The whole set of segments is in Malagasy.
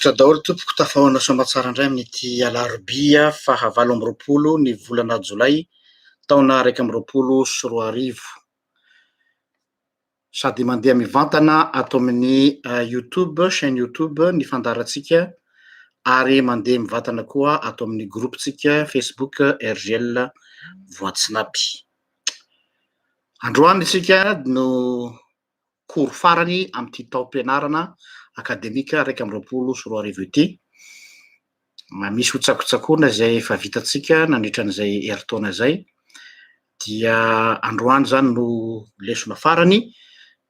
Misaotra daholo tompoko tafahoana soamatsara indray amin'ity alarobia faha 20 ny volana jolay taona 2024 sady mandeha mivantana ato amin'ny YouTube, chaîne YouTube ny fandaharantsika ary mandeha mivantana koa ato amin'ny groupetsika Facebook RGL Voatsinapy. Androany isika no cours farany amin'ity taom-pianarana akademika 2024 ity. Misy ho tsakotsakoana izay efa vitantsika nandritran'izay heritaona izay, dia androany zany no lesona farany,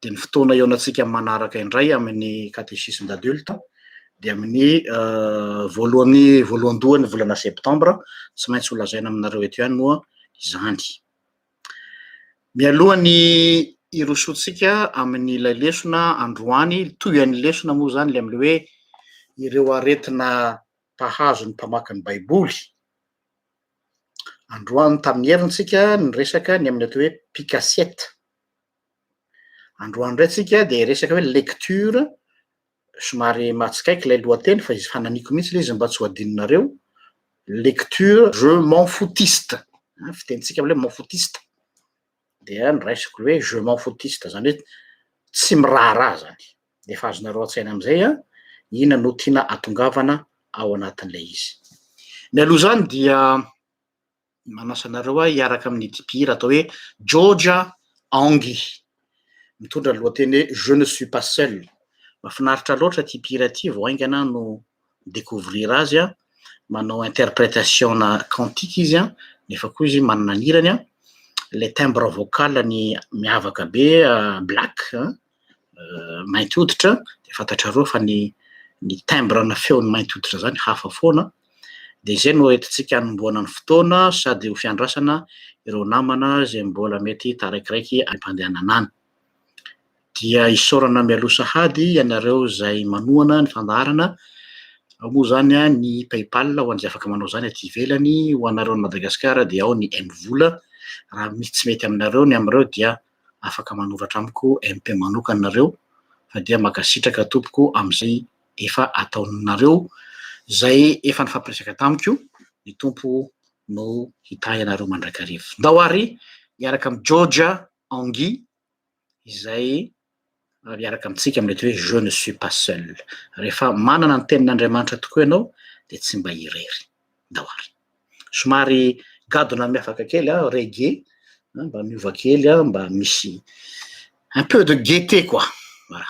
dia ny fotoana ionantsika manaraka indray amin'ny catéchisme d'adulte dia amin'ny voalohandohan'ny volana septambra, tsy maintsy ho lazaina aminareo eto ihany moa izany. Mialohan'ny irosotsika amin'ilay lesona androany, toy an'ny lesona moa zany le amin'le hoe ireo aretina mpahazo ny mpamaky ny baiboly. Androany tamin'ny herintsika niresaka ny amin'ny atao hoe pikasety. Androany indray tsika dia resaka hoe lecture, somary matsikaiky ilay lohateny fa izy fananiko mihitsy ilay izy mba tsy ho adininareo, lecture je m'en foutiste, fitenitsika hoe m'en foutiste, dia niraisiko hoe je m'en foutiste zany hoe tsy miraharaha zany. Dia efa azonareo an-tsaina amin'izay inona no tiana atongavana ao anatin'ilay izy. Mialoha zany dia manasa anareo hiaraka amin'ity mpihira atao hoe Georgia Angy, mitondra ny lohateny hoe je ne suis pas seul. Mahafinaritra loatra ity mpihira ity, vao aingana no découvrir azy, manao interprétation quantique izy, nefa koa izy manana ny hirany, le timbre vocal-ny miavaka be, black, mainty hoditra, dia fantatrareo fa ny timbre-na feon'ny mainty hoditra zany hafa foana. Dia izay no entintsika hanomboana ny fotoana sady ho fiandrasana ireo namana izay mbola mety taraikiraiky am-pandehanana any. Dia isaorana mialoha sahady ianareo izay manohana ny fandaharana, ao moa zany ny PayPal ho an'izay afaka manao zany aty ivelany, ho anareo ny Madagasikara dia ao ny M-vola, raha misy tsy mety aminareo ny amin'ireo dia afaka manoratra amiko MP manokana nareo, fa dia makasitraka tompoko amin'izay efa ataonareo zay efa nifampiresaka tamiko, ny tompo no hitahy anareo mandrakariva. Ndao ary miaraka amin'ny Georgia Angy izay miaraka amintsika amin'ny hoe je ne suis pas seul. Rehefa manana ny tenin'Andriamanitra tokoa ianao dia tsy mba hirery. Ndao ary. Somary gadona miafaka kely, reggae, mba miova kely, mba misy un peu de gaieté quoi. Voilà.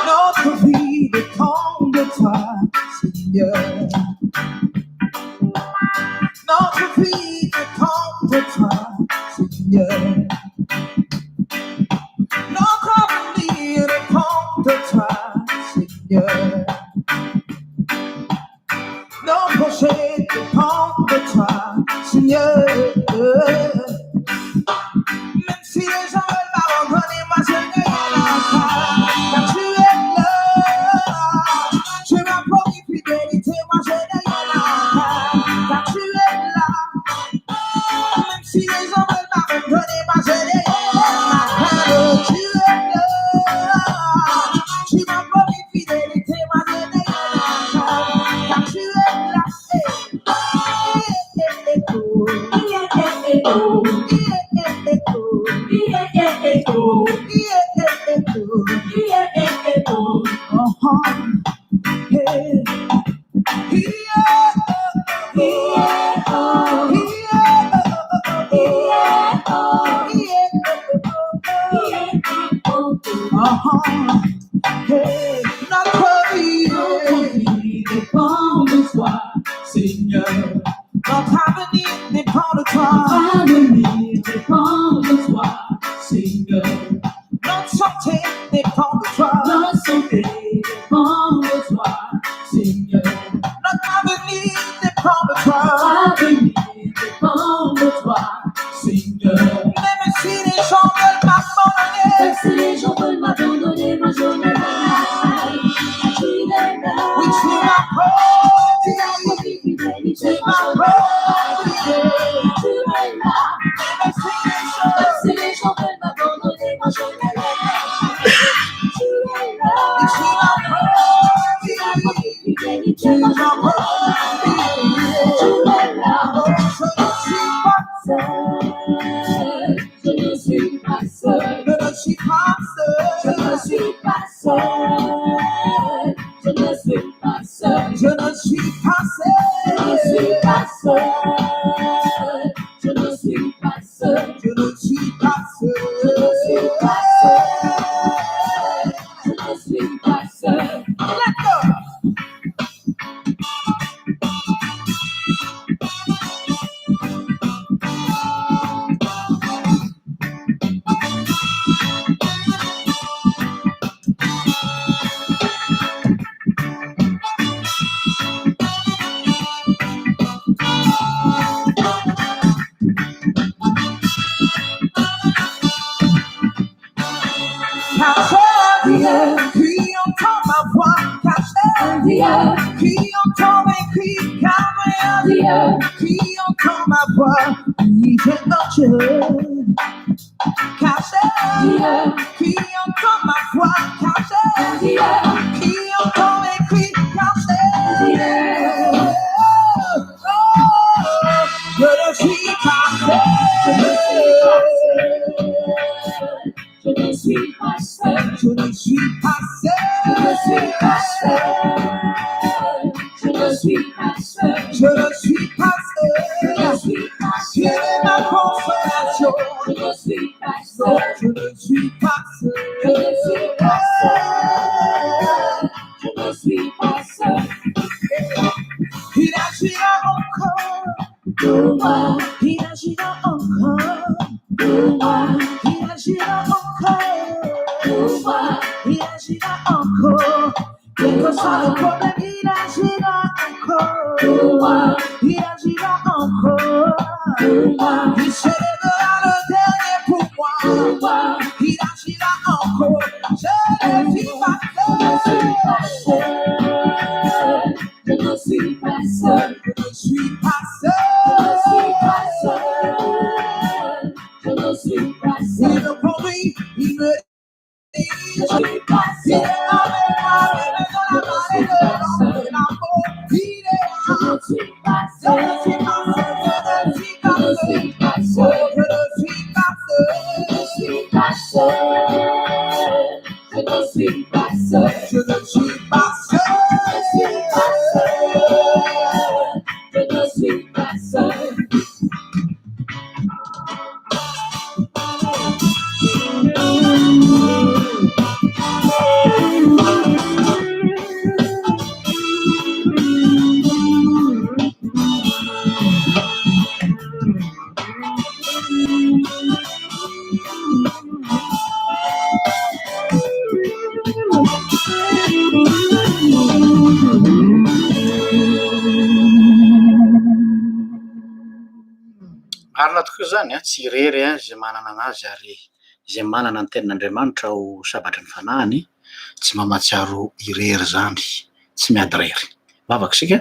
Notre vie dépend de toi, Seigneur. Notre vie dépend de toi, Seigneur. Notre avenir dépend de toi, Seigneur. Nos projets dépendent de toi, Seigneur. Même si les gens veulent m'abandonner, moi je ne regarde pas, car tu es là. Tu m'as promis fidélité, moi je ne regarde pas, car tu es là. Même si les gens veulent m'abandonner, moi je ne regarde pas, tu es là. Tu m'as promis fidélité, moi je ne regarde pas, car tu es là. Notre vie dépend de toi, Seigneur. Notre avenir dépend de toi. L'avenir dépend de toi, Seigneur. Notre santé dépend de toi. Notre santé dépend de toi, Seigneur. Notre avenir dépend de toi. L'avenir dépend de toi, Seigneur. Même si les gens veulent m'abandonner, Même si les gens veulent m'abandonner, moi je ne m'arrête. Tu es là. oui, tu m'as Tu as promis. promis fidélité, Tu moi m'as je ne promis. Tu es là. Même si les gens Même si les gens veulent m'abandonner, moi je ne m'arrête. Tu es là. oui, tu m'as Tu as promis. promis fidélité, Tu moi je m'as ne m'arrête. Tu promis. es là. Oh, je ne suis pas Seul, je ne suis pas seul. je ne suis pas Je ne seul. suis pas seul. Je ne suis pas seul. Je ne suis pas Je ne suis seul. pas seul. Je ne suis pas seul. Je ne suis pas Je ne suis pas seul. seul. Je ne suis pas seul. Let's go. Caché, qui entend ma voix, caché, Dieu, qui entend mes cris, caché, Dieu, qui entend ma voix, qui fait Dieu. Caché, Dieu, qui entend ma voix, caché, Dieu, qui entend mes cris, caché. Dieu. Je ne suis pas Je ne suis pas seul. je ne suis pas Je ne suis pas seul. seul. Je ne suis pas seul. Je ne suis pas Je ne seul. suis pas Tu es ma seul. consolation. Je ne suis pas Non, seul. je ne suis pas Je seul. ne suis pas seul. Je ne suis pas seul. Il agira encore. Pour moi, Il agira encore. pour moi, Il agira encore. pour moi, Il agira encore. Quel que soit le problème, il agira encore. pour moi, Il agira encore. pour moi, Il se lèvera le dernier pour moi. pour moi. Il agira encore. Je ne suis pas Je ne suis pas seul. seul. Je ne suis pas Je seul. ne suis pas seul. Je ne suis pas Il seul. me conduit, il me Je dit. ne suis pas Il est seul. avec moi, il est dans la vallée de l'ombre de la mort. Il est Je là. ne suis pas Je ne seul. suis pas seul. Je ne suis Je pas ne seul. suis pas Oh, seul. je ne suis pas Je ne seul. suis pas seul. Je ne suis pas seul. Je ne suis pas seul. Je ne suis pas seul. Marina tokoa zany a, tsy irery a zay manana anazy ary zay manana ny tenin'Andriamanitra ho sabatry ny fanahiny tsy mamatsiaro irery zany, tsy miady rery. Vavaka sika.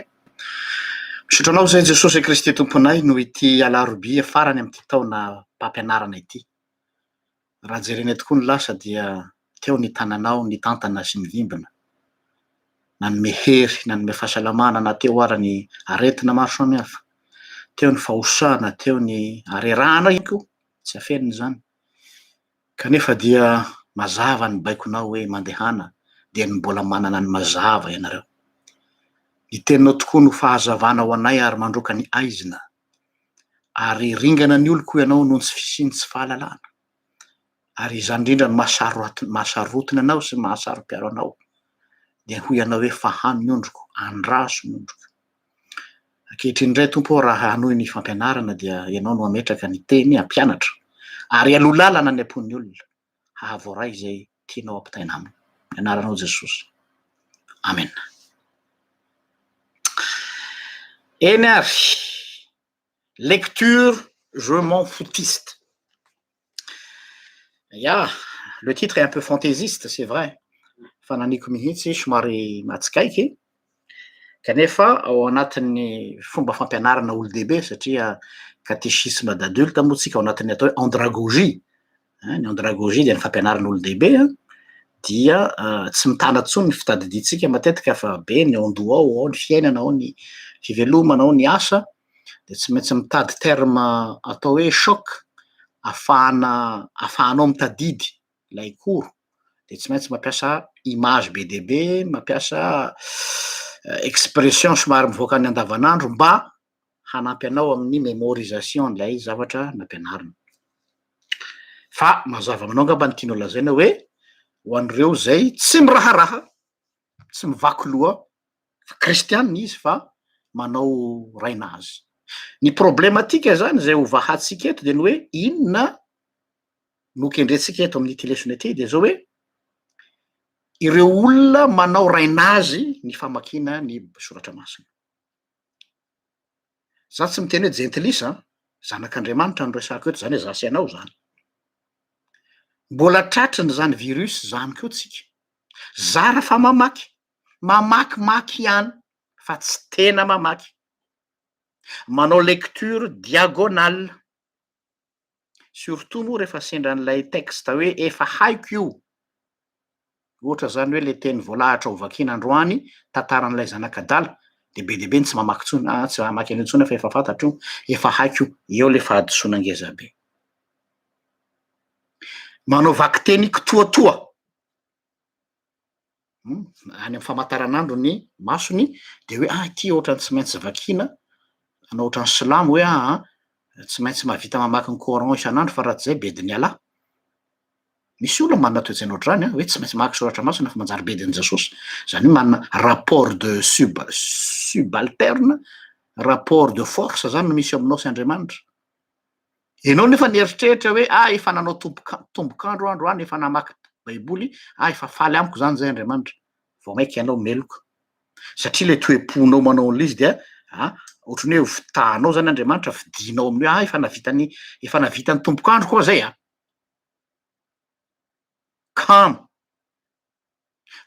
Misotro anao zay Jesosy Kristy tomponay no ity alarobia farany am'ty taona mpampianarana ity. Raha jerenay tokoa ny lasa dia teo ny tananao ny tantana sy ny vimbina. Nanome hery, nanome fahasalamana na teo ara ny aretina maro samihafa. Teo ny fahosana, teo ny arerahana iko, tsy afeniny zany. Kanefa dia mazava ny baikonao hoe mandehana, dia ny mbola manana ny mazava ianareo. Ny teninao tokoa no fahazavana ho anay ary mandroka ny aizina. Ary ringana ny oloko ianao noho ny tsy fisiny tsy fahalalana. Ary izany indrindra ny mahasarotiny anao sy mahasaro-piaro anao. Dia hoy ianao hoe fahamy ny ondroko, andraso ny ondroko. Ankehitrindray tompo raha hanohy ny fampianarana dia ianao no ametraka ny teny ampianatra ary alolalana ny ampon'ny olona hahavoray izay tianao ampitaina aminy. Ny anaranao Jesosy. Amen. Eny ary, lecture je m'en foutiste. Ya, le titre est un peu fantaisiste, c'est vrai. Fananiko mihitsy somary matsikaiky. Kanefa ao anatin'ny fomba fampianarana olo-dehibe satria catéchisme d'adulte moa tsika ao anatin'ny atao hoe andragogie. Ny andragogie dia ny fampianarana olo-dehibe dia tsy mitana intsony ny fitadidiantsika matetika fa be ny andoha ao ny fiainana, ao ny fivelomana, ao ny asa, de tsy maintsy mitady terme atao hoe choc ahafahanao mitadidy ilay cours, de tsy maintsy mampiasa image be dia be, mampiasa expression somary mivoaka ny andavanandro mba hanampy anao amin'ny mémorisation lay zavatra nampianarina. Fa mazava aminao angamba ny tianao lazaina hoe ho an'ireo zay tsy miraharaha, tsy mivaky loha, kristianina izy fa manao rainazy. Ny problématika zany zay ho vahatsika eto de ny hoe inona no kendrentsika eto amin'ity leçon ity de zao hoe ireo olona manao rainazy ny famakiana ny soratra masina. Za tsy miteny hoe jentilisa, zanak'Andriamanitra no resako eto, zany hoe za sy anao zany. Mbola tratriny zany virus zany koa tsika. Zara fa mamakimaky ihany fa tsy tena mamaky. Manao lecture diagonale. Surtout moa rehefa sendra an'ilay texte hoe efa haiko io. Ohatra zany hoe le teny voalahatra ho vakiana androany tantaran'ilay zanak'adala, de be tsy mamaky intsony, tsy mamaky an'io intsony fa efa fantatro io, efa haiko io, eo le fahadisoana ngeza be. Manao vaky teny kitoatoa. Any amin'ny famantaranandro ny masony de hoe ity ohatrany tsy maintsy vakiana, anao ohatran'ny silamo hoe tsy maintsy mahavita mamaky ny Coran isan'andro fa raha tsy zay bediny alà. Misy olona manana toe-tsaina ohatrany hoe tsy maintsy mamaky soratra masina fa manjary bedin'i Jesosy. Zany hoe manana rapport de subalterne, rapport de force zany no misy aminao sy Andriamanitra. Ianao nefa nieritreritra hoe efa nanao tombokandro androany, efa namaky baiboly, efa faly amiko zany zay Andriamanitra. Vao maika ianao meloka. Satria le toe-ponao manao an'izy dia ohatran'ny hoe vitanao zany Andriamanitra, vidinao amin'ny hoe efa navita ny tombokandro koa zay Kamo.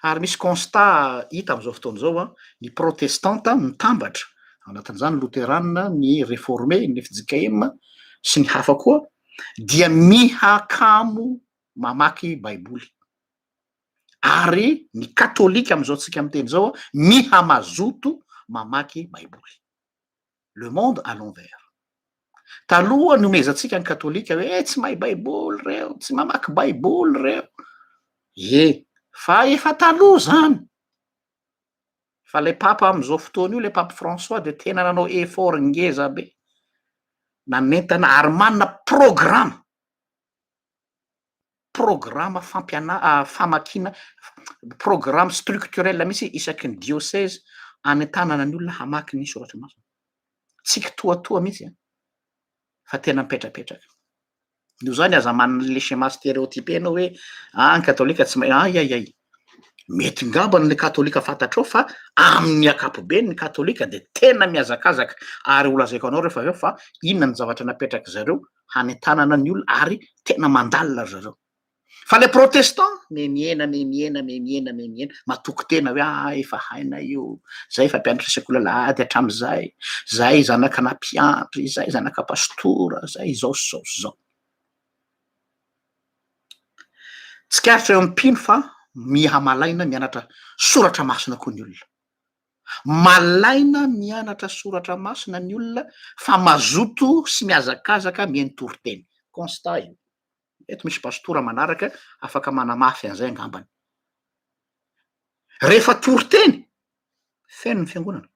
Ary misy constat hita am'izao fotoana zao ny protestanta mitambatra, anatin'izany lutheranina, ny réformé, ny FJKM sy ny hafa koa, dia mihakamo mamaky baiboly. Ary ny katolika am'izao tsika miteny zao mihamazoto mamaky baiboly. Le monde à l'envers. Taloha nomezantsika ny katolika hoe tsy mahay baiboly reo, tsy mamaky baiboly reo. Fa efa taloha zany. Fa le papa am'izao fotoana io, le pape François de tena nanao effort ngeza be. Nanentana ary manana programme famakina, programme structurel mihitsy isaky ny diocèse anentanana ny olona hamaky ny soratra masina. Tsy kitoatoa mihitsy fa tena mipetrapetraka. Io zany aza manana le schéma stéréotypé anao hoe ny katolika tsy mahay. Mety ngambany le katolika fantatrao fa amin'ny ankapobeny ny katolika de tena miazakazaka ary olazaiko anao rehefa aveo fa inona ny zavatra napetraka zareo hanentanana ny olona ary tena mandalina zareo. Fa le protestant miena matoky tena hoe efa haina io, zay fa mpianatra sekolalady hatram'izay, zay zanakana mpiantry, zay zanaka pastora, zay zao. Tsy karitra eo ampino fa mihamalaina mianatra soratra masina koa ny olona. Malaina mianatra soratra masina ny olona fa mazoto sy miazakazaka mihaino toriteny. Constat io. Eto misy pastora manaraka afaka manamafy an'izay angambany. Rehefa toriteny, feno ny fiangonana.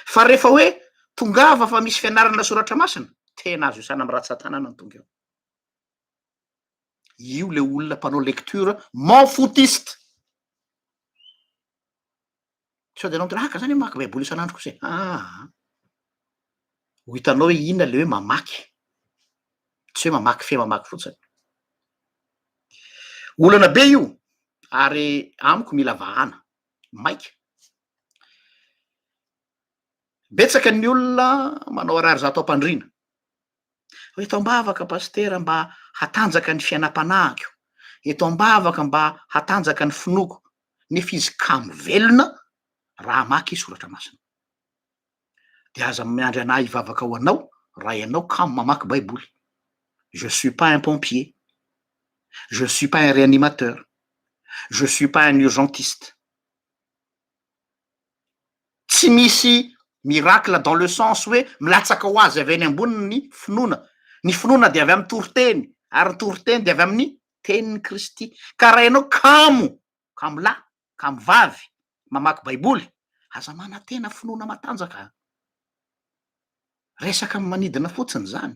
Fa rehefa hoe tongava fa misy fianarana soratra masina, tena azo isana amin'ny ratsan-tanana ny tonga eo. Io le olona mpanao lecture m'en foutiste. sao de anao draka zany mamaky baiboly isan'andro kosa ho hitanao hoe inona le hoe mamaky tsy hoe mamaky fe mamaky fotsiny olana be io ary amiko mila vahana maika betsaka ny olona manao arary zato ampandrina eto ambavaka pastera mba hatanjaka ny fiainam-panahiko eto ambavaka mba hatanjaka ny finoko nefa izy kamo velona raha maky soratra masina de aza miandry anay hivavaka ho anao raha ianao kamo mamaky baiboly. Je suis pas un pompier, je suis pas un réanimateur, je suis pas un urgentiste. Tsy misy miracle dans le sens hoe milatsaka ho azy avy any ambony ny finoana de avy amin'ny toriteny ary ny toriteny de avy amin'ny tenin'ny Kristy. Ka raha ianao kamo lahy kamo vavy mamaky baiboly aza manantena finoana matanjaka resaka manidina fotsiny zany.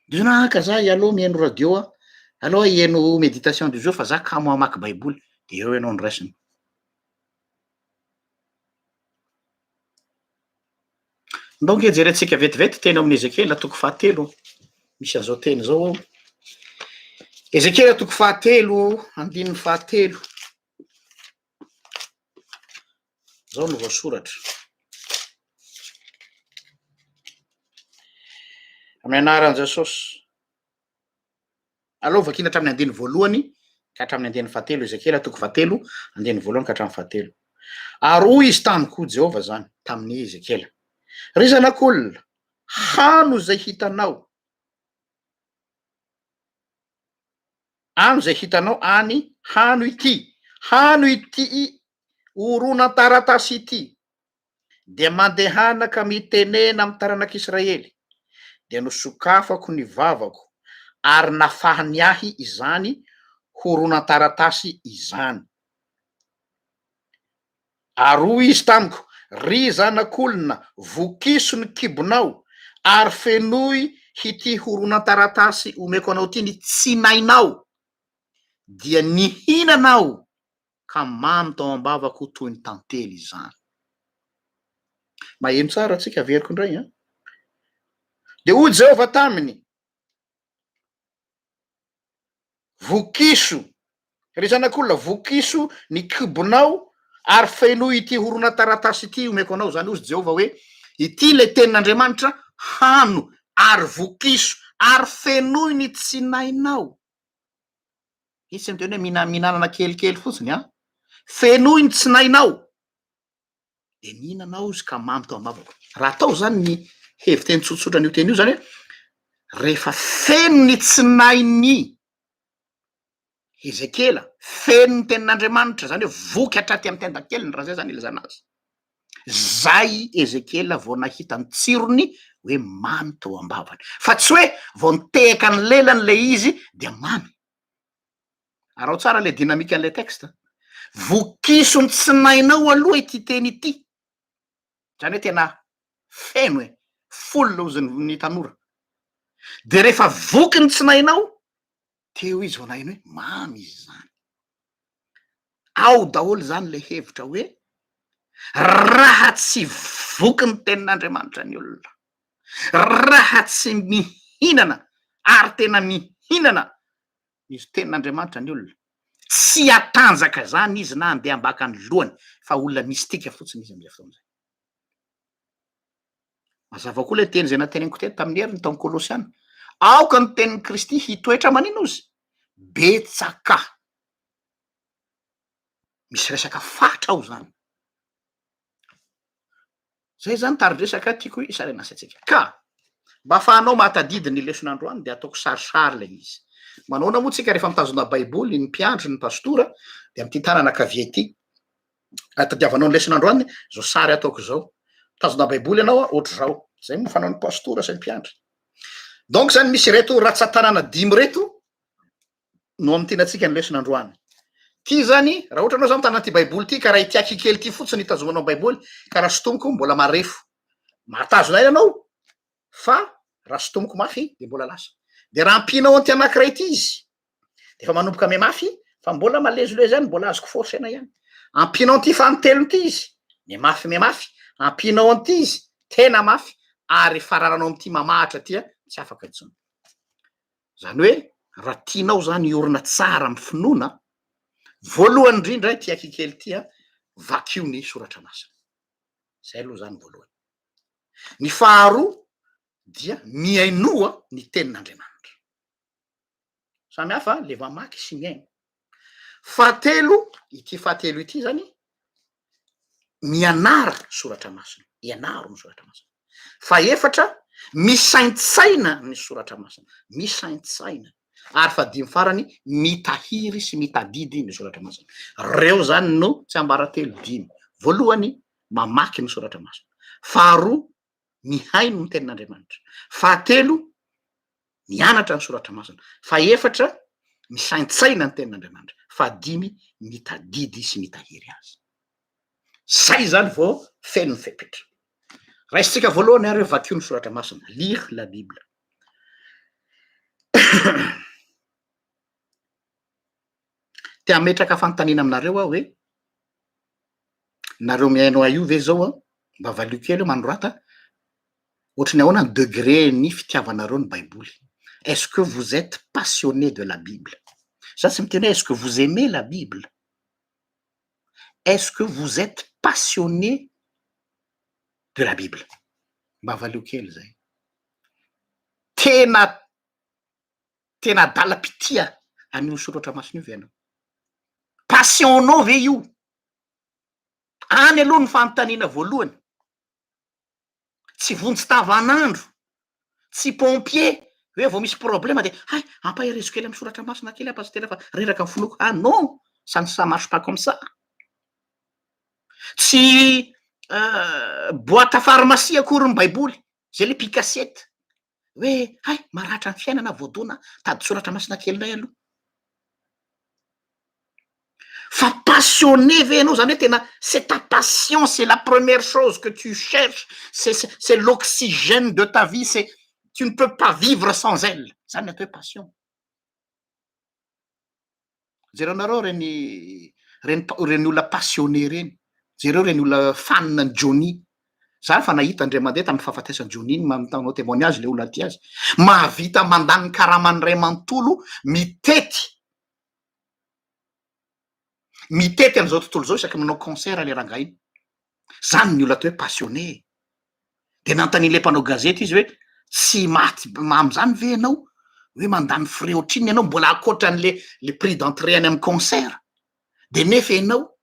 Dinaka za aloha mihaino radio aloha hihaino méditation du jour fa za kamo mamaky baiboly de eo ianao ndraisiny. Donc jerentsika vetivety teny amin'ny Ezekela toko 7 misy an'izao teny zao ao. Ezekela toko 7 andininy 7 zao no voasoratra amin'ny anaran'i Jesosy. Alova vakina hatramin'ny andiny voalohany ka hatramin'ny andiny 7 Ezekela toko 7 andiny voalohany ka hatramin'ny 7. Ary hoy izy tamiko Jehova zany tamin'ny Ezekela, ry zanak'olona, hano zay hitanao any hano ity horonan-taratasy ity de mandehanaka mitenena amin'ny taranak'Israely de nosokafako ny vavako ary nafahany ahy izany horonan-taratasy izany. Ary hoy izy tamiko, ry zanak'olona, vokiso ny kibonao ary fenoy hity horonan-taratasy omeko anao ty ny tsinainao dia nihinanao ka mamy tao ambavako toy ny tantely izany. Maheno tsara atsika averiko indray de hoy Jehova taminy, vokiso ry zanak'olona, vokiso ny kibonao ary fenoy ity horonan-taratasy ity omeko anao. Zany ozy Jehova hoe ity le tenin'Andriamanitra, hano ary vokiso ary fenoy ny tsinainao. Izy tsy miteny hoe mihinanana kelikely fotsiny fenoy ny tsinainao de mihinanao izy ka mamy tao ambavako. Raha tao zany ny heviteny tsotsotra an'io teny io zany hoe rehefa feno ny tsinainy Ezekela, feno ny tenin'Andriamanitra zany hoe voky hatraty amin'ny tendan-keliny raha zay zany ilazana azy. Zay Ezekela vao nahita ny tsirony hoe mamy tao ambavany, fa tsy hoe vao nitehaka ny lelany le izy de mamy. Arao tsara le dinamika an'le texte. Vokiso ny tsinainao aloha ity teny ity. Zany hoe tena feno full ozy ny tanora. De rehefa voky ny tsinainao teo izy vao nahino hoe mamy izy zany. Ao daholo zany le hevitra hoe raha tsy voky ny tenin'Andriamanitra ny olona, raha tsy mihinana ary tena mihinana izy tenin'Andriamanitra ny olona, tsy atanjaka zany izy na andeha ambaka ny lohany fa olona mistika fotsiny izy am'izay fotoana zay. Mazava koa le teny zay nateneniko teto tamin'ny heriny tao amin'ny Kolosiana, aoka ny tenin'ny Kristy hitoetra manino izy betsaka. Misy resaka fatra ao zany. Zay zany tari-dresaka tiako isaina asatsika. Ka mba afahanao mahatadidy ny leson'androany de ataoko sarisary le izy. Manao moa tsika rehefa mitazona baiboly ny mpiandry ny pastora de am'ty tanana ankavia ity tadiavanao ny leson'androany zao sary ataoko zao. Mitazona baiboly ianao ohatry zao. Zay moa fanao ny pastora sy ny mpiandry. Donc zany misy reto ratsan-tanana 5 reto no am'tianatsika ny leson'androany. Ty zany raha ohatra anao zany mitana ty baiboly ty ka raha ity akikely ty fotsiny itazomanao baiboly ka raha sotomoko mbola marefo. Matazona ianao fa raha sotomoko mafy de mbola lasa. De raha ampinao anty anankiray ty izy de efa manomboka ame mafy fa mbola malezolezo ihany, mbola azoko force ana ihany. Ampinao anty fanotelony ty izy miamafy ampinao an'ity izy tena mafy ary fararanao am'ty mamahatra tya tsy afaka intsony. Zany hoe raha tianao zany iorina tsara amy finoana, voalohany indrindra ty akikely tya vakio ny soratra masina. Zay aloha zany voalohany. Ny faharoa dia miainoa ny tenin'Andriamanitra. Samy hafa le mamaky sy miaino. Fahatelo, ity fahatelo ity zany mianara soratra masina, ianaro ny soratra masina. Faefatra, misaintsaina ny soratra masina, misaintsaina. Ary fadimy farany, mitahiry sy mitadidy ny soratra masina. Reo zany no tsy ambaratelo dimy. Voalohany, mamaky ny soratra masina. Faharoa, mihaino ny tenin'Andriamanitra. Fahatelo, mianatra ny soratra masina. Faefatra, misaintsaina ny tenin'Andriamanitra. Fadimy, mitadidy sy mitahiry azy. Zay zany vao feno ny fepetra. Raisitsika voalohany ary vakio ny soratra masina, lire la Bible. Te ametraka fanontaniana aminareo aho hoe nareo miaino io ve zao mba valio kely manorata ohatrany ahoana ny degré ny fitiavanareo ny Baiboly. Est-ce que vous êtes passionné de la Bible? Ça c'est me est-ce que vous aimez la Bible? Est-ce que vous êtes passionné de la Bible? Mba valio kely zay. Tena dala-pitia an'io soratra masina io ve anao? Passionao ve io? Any aloha ny fanontaniana voalohany. Tsy vonjy tavanandro, tsy pompier, hoe vao misy problème de hay ampaherezo kely amy soratra masina kely pasteur fa reraka fonoko. Ah non, ça marche pas comme ça. Tsy boîte à pharmacie akory ny Baiboly, zay le picassette. Hoe hay maratra ny fiainana voadona tady soratra masina kelinay aloha. Fa passionné ve anao zany hoe tena c'est ta passion, c'est la première chose que tu cherches, c'est l'oxygène de ta vie, c'est tu ne peux pas vivre sans elle. Zany atao hoe passion. Jerenareo reny olona passionné reny. Jereo reny olona fan ny Johnny. Zany fa nahita ndray mandeha tamin'ny fahafatesany Johnny mantanao témoignage le olona ty azy. Mahavita mandany karamany ray manontolo mitety am'izao tontolo zao isaky manao concert le rangahy iny. Zany ny olona atao hoe passionné. De nanontanian'le mpanao gazety izy hoe tsy maty am'zany ve ianao hoe mandany frais ohatriny ianao mbola akoatran'le prix d'entrée any amy concert. De nefa ianao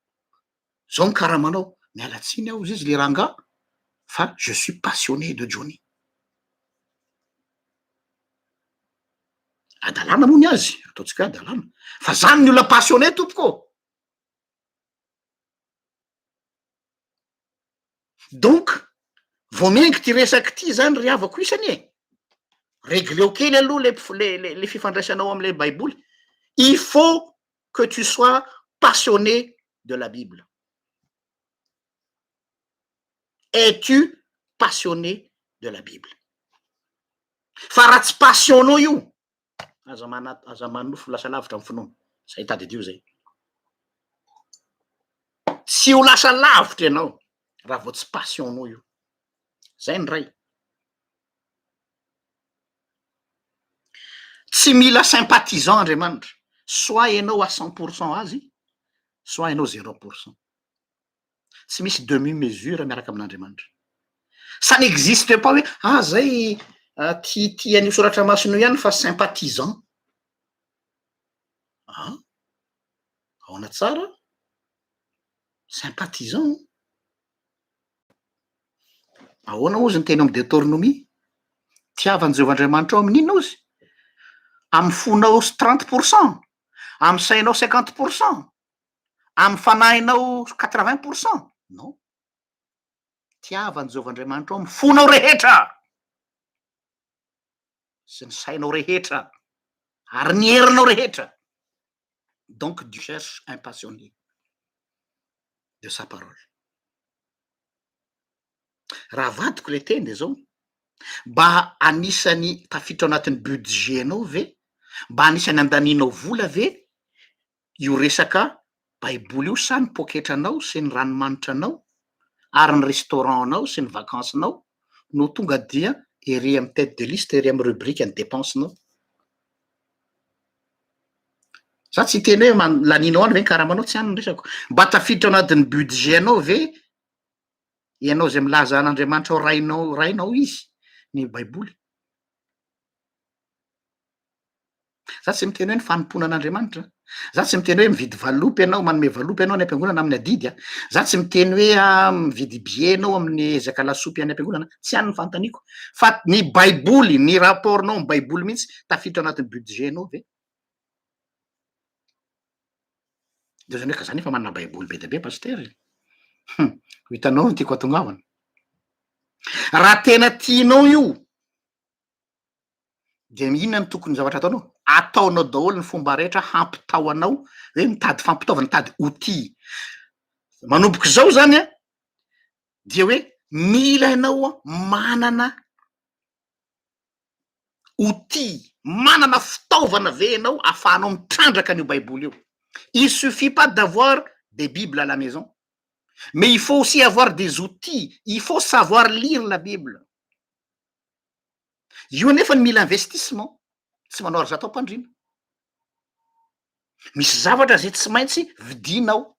zao ny karamanao. Mialatsiny aho izy le rangahy fa je suis passionné de Johnny. Adalàna moa ny azy, ataotsika hoe adalàna. Fa zany ny olona passionné tompoko. Donc, vao miaingo ty resaky ty zany ry havako isany e. Régleo kely aloha le fifandraisanao am'le Baiboly. Il faut que tu sois passionné de la Bible. Es-tu passionné de la Bible? Fa raha tsy passionao io, aza manofo lasa lavitra amy finoana. Zay tady dio zay. Tsy ho lasa lavitra ianao raha vao tsy passionao io. Zay ny ray. Tsy mila sympathisant Andriamanitra. Soit ianao à 100% azy, soit ianao 0%. Tsy misy demi-mesure miaraka amin'Andriamanitra. Ça n'existe pas hoe zay ty an'io soratra masina ihany fa sympathisant. Ahoana tsara? Sympathisant. Ahoana ozy ny teny amy Deutéronomie? Tiavan'i Jehovahandriamanitra ao amin'inona ozy? Amy fonao 30%, amy sainao 50%, amy fanahinao 80%. Non. Tiavan'i Jehovahandriamanitra ao amy fonao rehetra. Sy ny sainao rehetra. Ary ny herinao rehetra. Donc Dieu cherche un passionné de sa parole. Raha vadiko le teny de zao, mba anisany tafiditra anatin'ny budget-nao ve? Mba anisany andaninao vola ve? Io resaka Baiboly io sa ny poketranao sy ny ranomanitranao ary ny restaurantanao sy ny vacancenao no tonga dia ery amy tête de liste, ery amy rubrique ny dépensenao. Za tsy teny hoe laninao any ve karamanao, tsy any ny resako. Mba tafiditra ao anatin'ny budget-nao ve ianao zay milaza an'Andriamanitra ao rainao izy ny baiboly. Za tsy miteny hoe ny fanompona an'Andriamanitra. Za tsy miteny hoe mividy valopy ianao, manome valopy ianao any am-piangonana amin'ny adidy a. Za tsy miteny hoe mividy billet ianao amin'ny ezaka lasopy any am-piangonana, tsy any ny fanontaniako. Fa ny baiboly, ny rapportnao amin'ny baiboly mihitsy tafiditra anatin'ny budget-nao ve? De zany hoe ka zany efa manana baiboly be dia be paster. Ho hitanao ny tiako atongavana. Raha tena tianao io, de inona ny tokony zavatra ataonao? Ataonao daholo ny fomba rehetra hampitao anao hoe mitady fampitaovana, mitady outil. Manomboka zao zany a, dia hoe mila ianao manana outil, manana fitaovana ve ianao ahafahanao mitrandraka an'io baiboly io. Il suffit pas d'avoir des bibles à la maison, mais il faut aussi avoir des outils. Il faut savoir lire la Bible. Io nefa ny mila investissement, tsy manao ary zatao mpandrina. Misy zavatra zay tsy maintsy vidinao.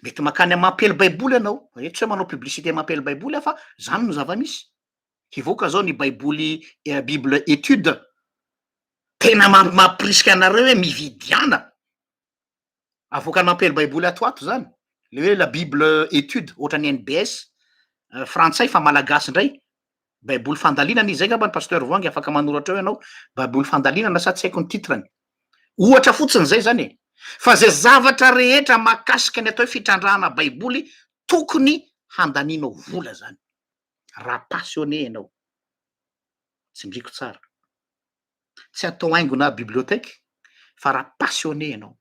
Mety makany mampely baiboly ianao, tsy hoe manao publicité mampely baiboly fa zany no zava-misy. Hivoaka zao ny baiboly Bible étude, tena mampirisika anareo hoe mividiana. Avoaka ny mampely baiboly atoato zany, le hoe la Bible étude, ohatran'ny NBS, frantsay fa malagasy indray, baiboly fandalinana izy zay ngamba ny pasteur Voangy afaka manoratra eo ianao, baiboly fandalinana sa tsy haiko ny titrany. Ohatra fotsiny zay zany e. Fa zay zavatra rehetra mahakasika ny atao hoe fitrandrahana baiboly, tokony handaninao vola zany. Raha passionné ianao. Tsindriko tsara. Tsy atao haingo na bibliotèque, fa raha passionné ianao.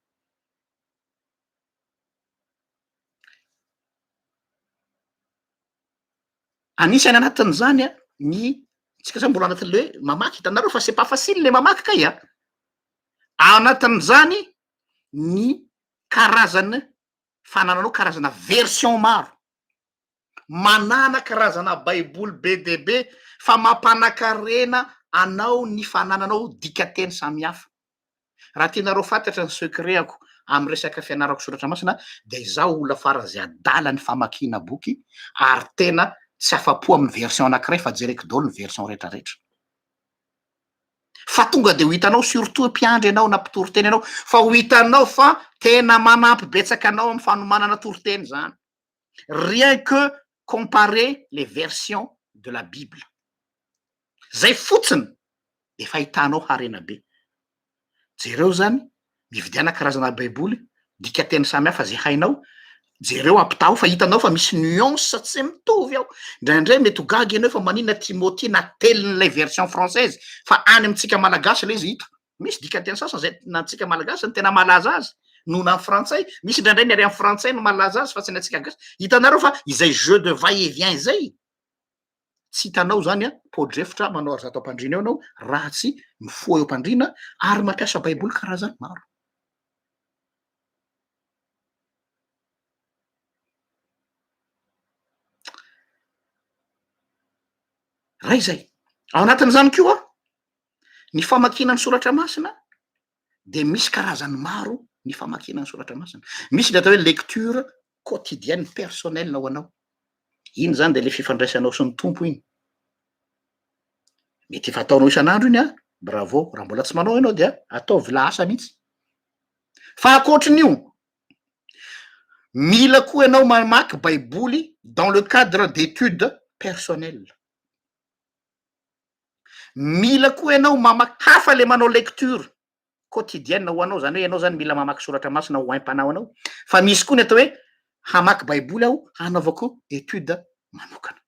Anisany anatin'izany a, tsika zany mbola anatin'le hoe mamaky, hitanareo fa c'est pas facile le mamaky kay a. Anatin'izany ny karazana fanananao karazana version maro. Manana karazana baiboly be dia be fa mampanakarena anao ny fanananao dikateny samihafa. Raha tianareo fantatra ny secret-ako amin'ny resaka fianarako soratra masina, de izaho olona farany zay adala ny famakiana boky, ary tena tsy afa-po amin'ny version anankiray fa jereko daholo ny version rehetrarehetra. Fa tonga de ho hitanao surtout mpiandry ianao na mpitoroteny ianao, fa ho hitanao fa tena manampy betsaka anao amin'ny fanomanana toroteny zany. Rien que comparer les versions de la Bible. Zay fotsiny de fa hitanao harena be. Jereo zany mividiana karazana baiboly, dikateny samihafa zay hainao, jereo ampitao fa hitanao fa misy nuance tsy mitovy ao. Indraindray mety ho gaga ianao fa maninona Timothée na telin'ilay version française, fa any amintsika malagasy le izy hita. Misy dikateny sasany zay na antsika malagasy ny tena malaza azy, noho na frantsay, misy indraindray ny ary amin'ny frantsay no malaza azy fa tsy ny antsika gasy. Hitanareo fa izay jeu de va et vient zay, tsy hitanao zany a podrefitra manao ary zato am-pandrina eo anao raha tsy mifoha eo am-pandrina ary mampiasa baiboly karazany maro. Ray zay. Ao anatin'izany koa ny famakiana ny soratra masina, de misy karazany maro ny famakiana ny soratra masina. Misy ny atao hoe lecture quotidienne personnelle ho anao. Iny zany de le fifandraisanao sy ny tompo iny. Mety efa ataonao isan'andro iny a, bravo. Raha mbola tsy manao ianao dia ataovy lasa mihitsy. Fa ankoatrin'io, mila koa ianao mamaky baiboly dans le cadre d'études personnelles. Mila koa ianao mamaky, hafa le manao lecture quotidienne ho anao, zany hoe ianao zany mila mamaky soratra masina ho aim-panao anao, fa misy koa ny atao hoe hamaky baiboly aho hanaovako étude manokana.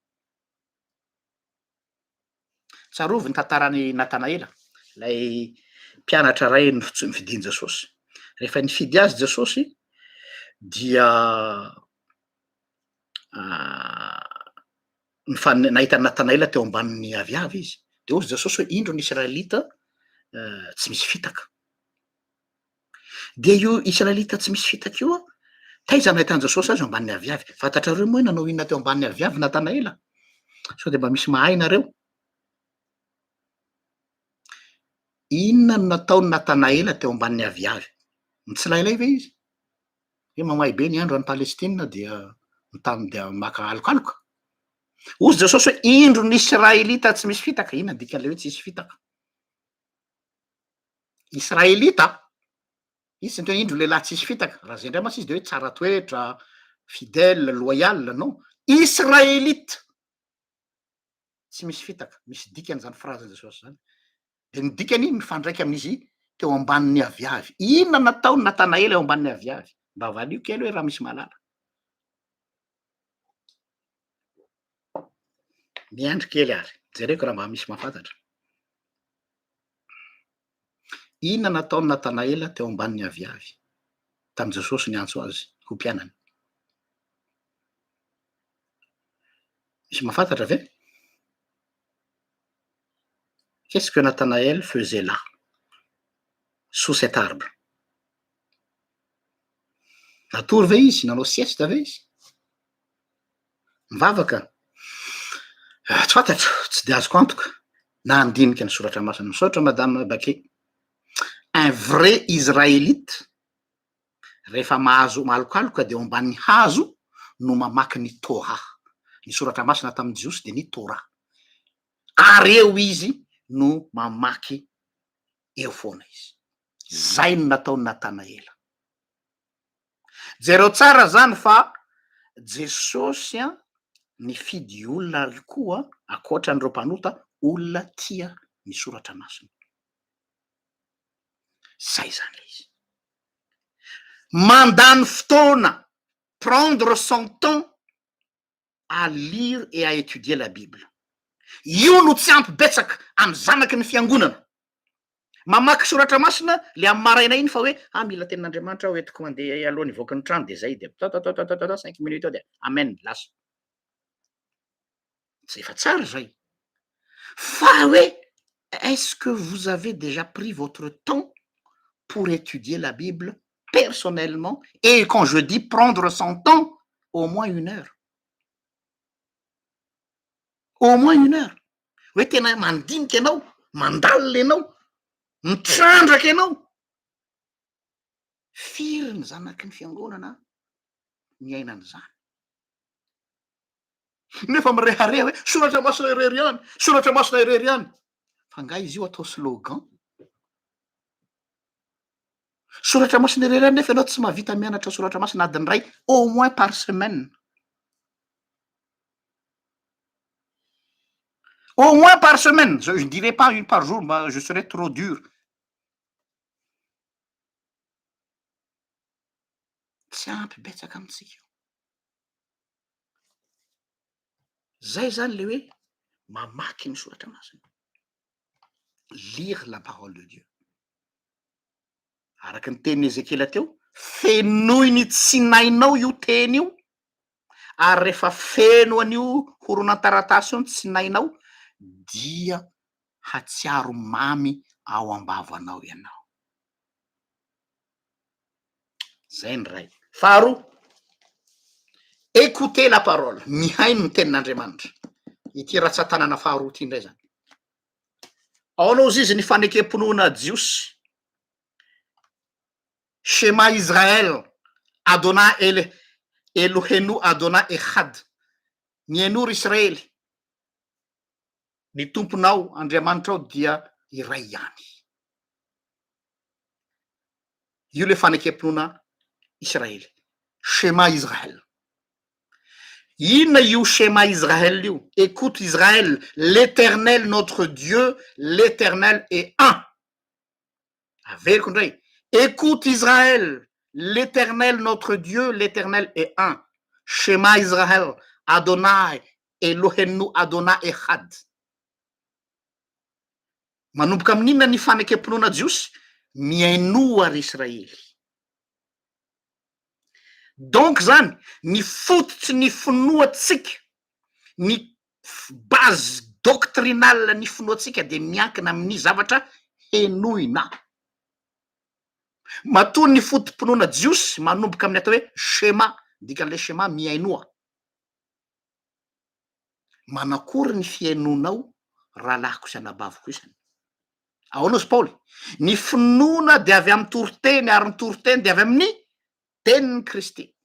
Tsarovy ny tantarany Natanaela, lay mpianatra ray nifidiany Jesosy. Rehefa nifidy azy Jesosy dia nahita Natanaela teo ambanin'ny aviavy izy, de ozy Jesosy hoe indro ny Israelita tsy misy fitaka. De io Israelita tsy misy fitaka io taiza nahitany Jesosy azy eo amban'ny aviavy. Fantatrareo moa nanao inona teo amban'ny aviavy Natanaela? Sao de mba misy mahay nareo. Inona no nataony Natanaela teo amban'ny aviavy? Mitsilailay ve izy? Hoe mamay be ny andro any Palestina dia mitany dia maka alokaloka. Ozy Jesosy hoe indro ny Israelita tsy misy fitaka. Inona dikan'le hoe tsisy fitaka? Israelita izy tsy indro lehilahy tsisy fitaka. Raha zay ndray mas izy de hoe tsara toetra, fidèle, loyal, non. Israelita tsy misy fitaka. Misy dikany zany phrase Jesosy zany. De ny dikany mifandraiky amin'izy teo ambanin'ny aviavy. Inona nataony Natanaela eo ambanin'ny aviavy? Mba valio kely hoe raha misy malala. Miandry kely ary. Jereko raha mba misy mahafantatra. Inona nataony Natanaela teo ambanin'ny aviavy? Tamin'ny Jesosy niantso azy ho mpianany. Misy mahafantatra ve? Qu'est-ce que Nathanaël faisait là, sous cet arbre? Natory ve izy? Nanao sieste ve izy? Mivavaka? Tsy fantatro, tsy de azoko antoka. Na andinika ny soratra masina. Misaotra madame Baquet. Un vrai israélite rehefa mahazo malokaloka de eo amban'ny hazo no mamaky ny Torah. Ny soratra masina tamin'ny Jiosy de ny Torah. Ary eo izy no mamaky eo foana izy. Zay no nataony Natanaela. Jereo tsara zany fa Jesosy nifidy olona koa ankoatran'ireo mpanota olona tia ny soratra masina. Zay zany le izy. Mandany fotoana, prendre son temps à lire et à étudier la Bible. Io no tsy ampy betsaka amy zanaky ny fiangonana. Mamaky soratra masina le amy maraina iny fa hoe mila tenin'Andriamanitra ho entiko mandeha alohan'ny voaka ny trano de zay de 5 minutes eo de amen lasa. C'est efa tsara zay. Fa hoe est-ce que vous avez déjà pris votre temps pour étudier la Bible personnellement? Et quand je dis prendre son temps, au moins 1 heure. Au moins 1 heure. Hoe tena mandinika ianao, mandalina ianao, mitrandraka ianao. Firy ny zanaky ny fiangonana miaina an'izany. Nefa mirehareha hoe soratra masina irery ihany, soratra masina irery ihany. Fa nga izy io atao slogan. Soratra masina irery ihany nefa ianao tsy mahavita mianatra soratra masina adiny ray au moins par semaine. Au moins par semaine. Je ne dirais pas 1 par jour, je serais trop dur. Tsy ampy betsaka amitsika. Zay zany le hoe mamaky ny soratra masina. Lire la parole de Dieu. Araky ny tenin'ny Ezekela teo, fenoy ny tsinainao io teny io, ary rehefa feno an'io horonantaratasy io ny tsinainao, dia hatsiaro mamy ao am-bavanao ianao. Zay ny ray. Faharoa, écoutez la parole. Mihaino ny tenin'Andriamanitra. Ity ratsan-tanana faharoa ty indray zany. Ao anao izy ny fanekem-ponoana Jiosy. Shema Israël, Adonai Elohenu Adonai Echad. Mihainoro Israely. Ny tomponao Andriamanitrao dia iray ihany. Io le fanekem-ponoana Israely. Shema Israël. Inona io Shema Israël io? Écoute Israël, l'Éternel notre Dieu, l'Éternel est un. Averiko indray. Écoute Israël, l'Éternel notre Dieu, l'Éternel est un. Shema Israël, Adonai Elohenu Adonai Echad. Manomboka amin'inona ny fanekem-ponoana Jiosy? Miaino ary Israely. Donc zany, ny fototsy ny finoatsika, ny base doctrinale ny finoatsika de miankina amin'ny zavatra henoina. Matoa ny fotom-pinoana jiosy manomboka amin'ny atao hoe schéma, dikan'le schéma miainoa. Manakory ny fiainonao rahalahiko sy anabaviko isany. Ahoana ozy Paoly? Ny finoana de avy amin'ny toroteny ary ny toroteny de avy amin'ny tenin'ny Kristy.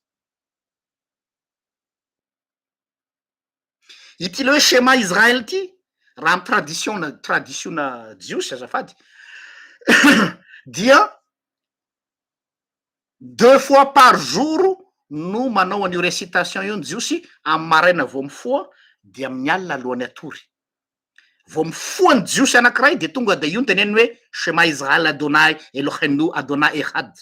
Ity le hoe schéma Israël ity, raha amy traditiona jiosy azafady dia 2 fois par jour no manao an'io récitation io ny jiosy, amy maraina vao mifoha de amin'ny alina alohan'ny atory. Vao mifoha ny jiosy anankiray de tonga de io ny teneny hoe schéma Israël Adonai Elohenu Adonai Echad.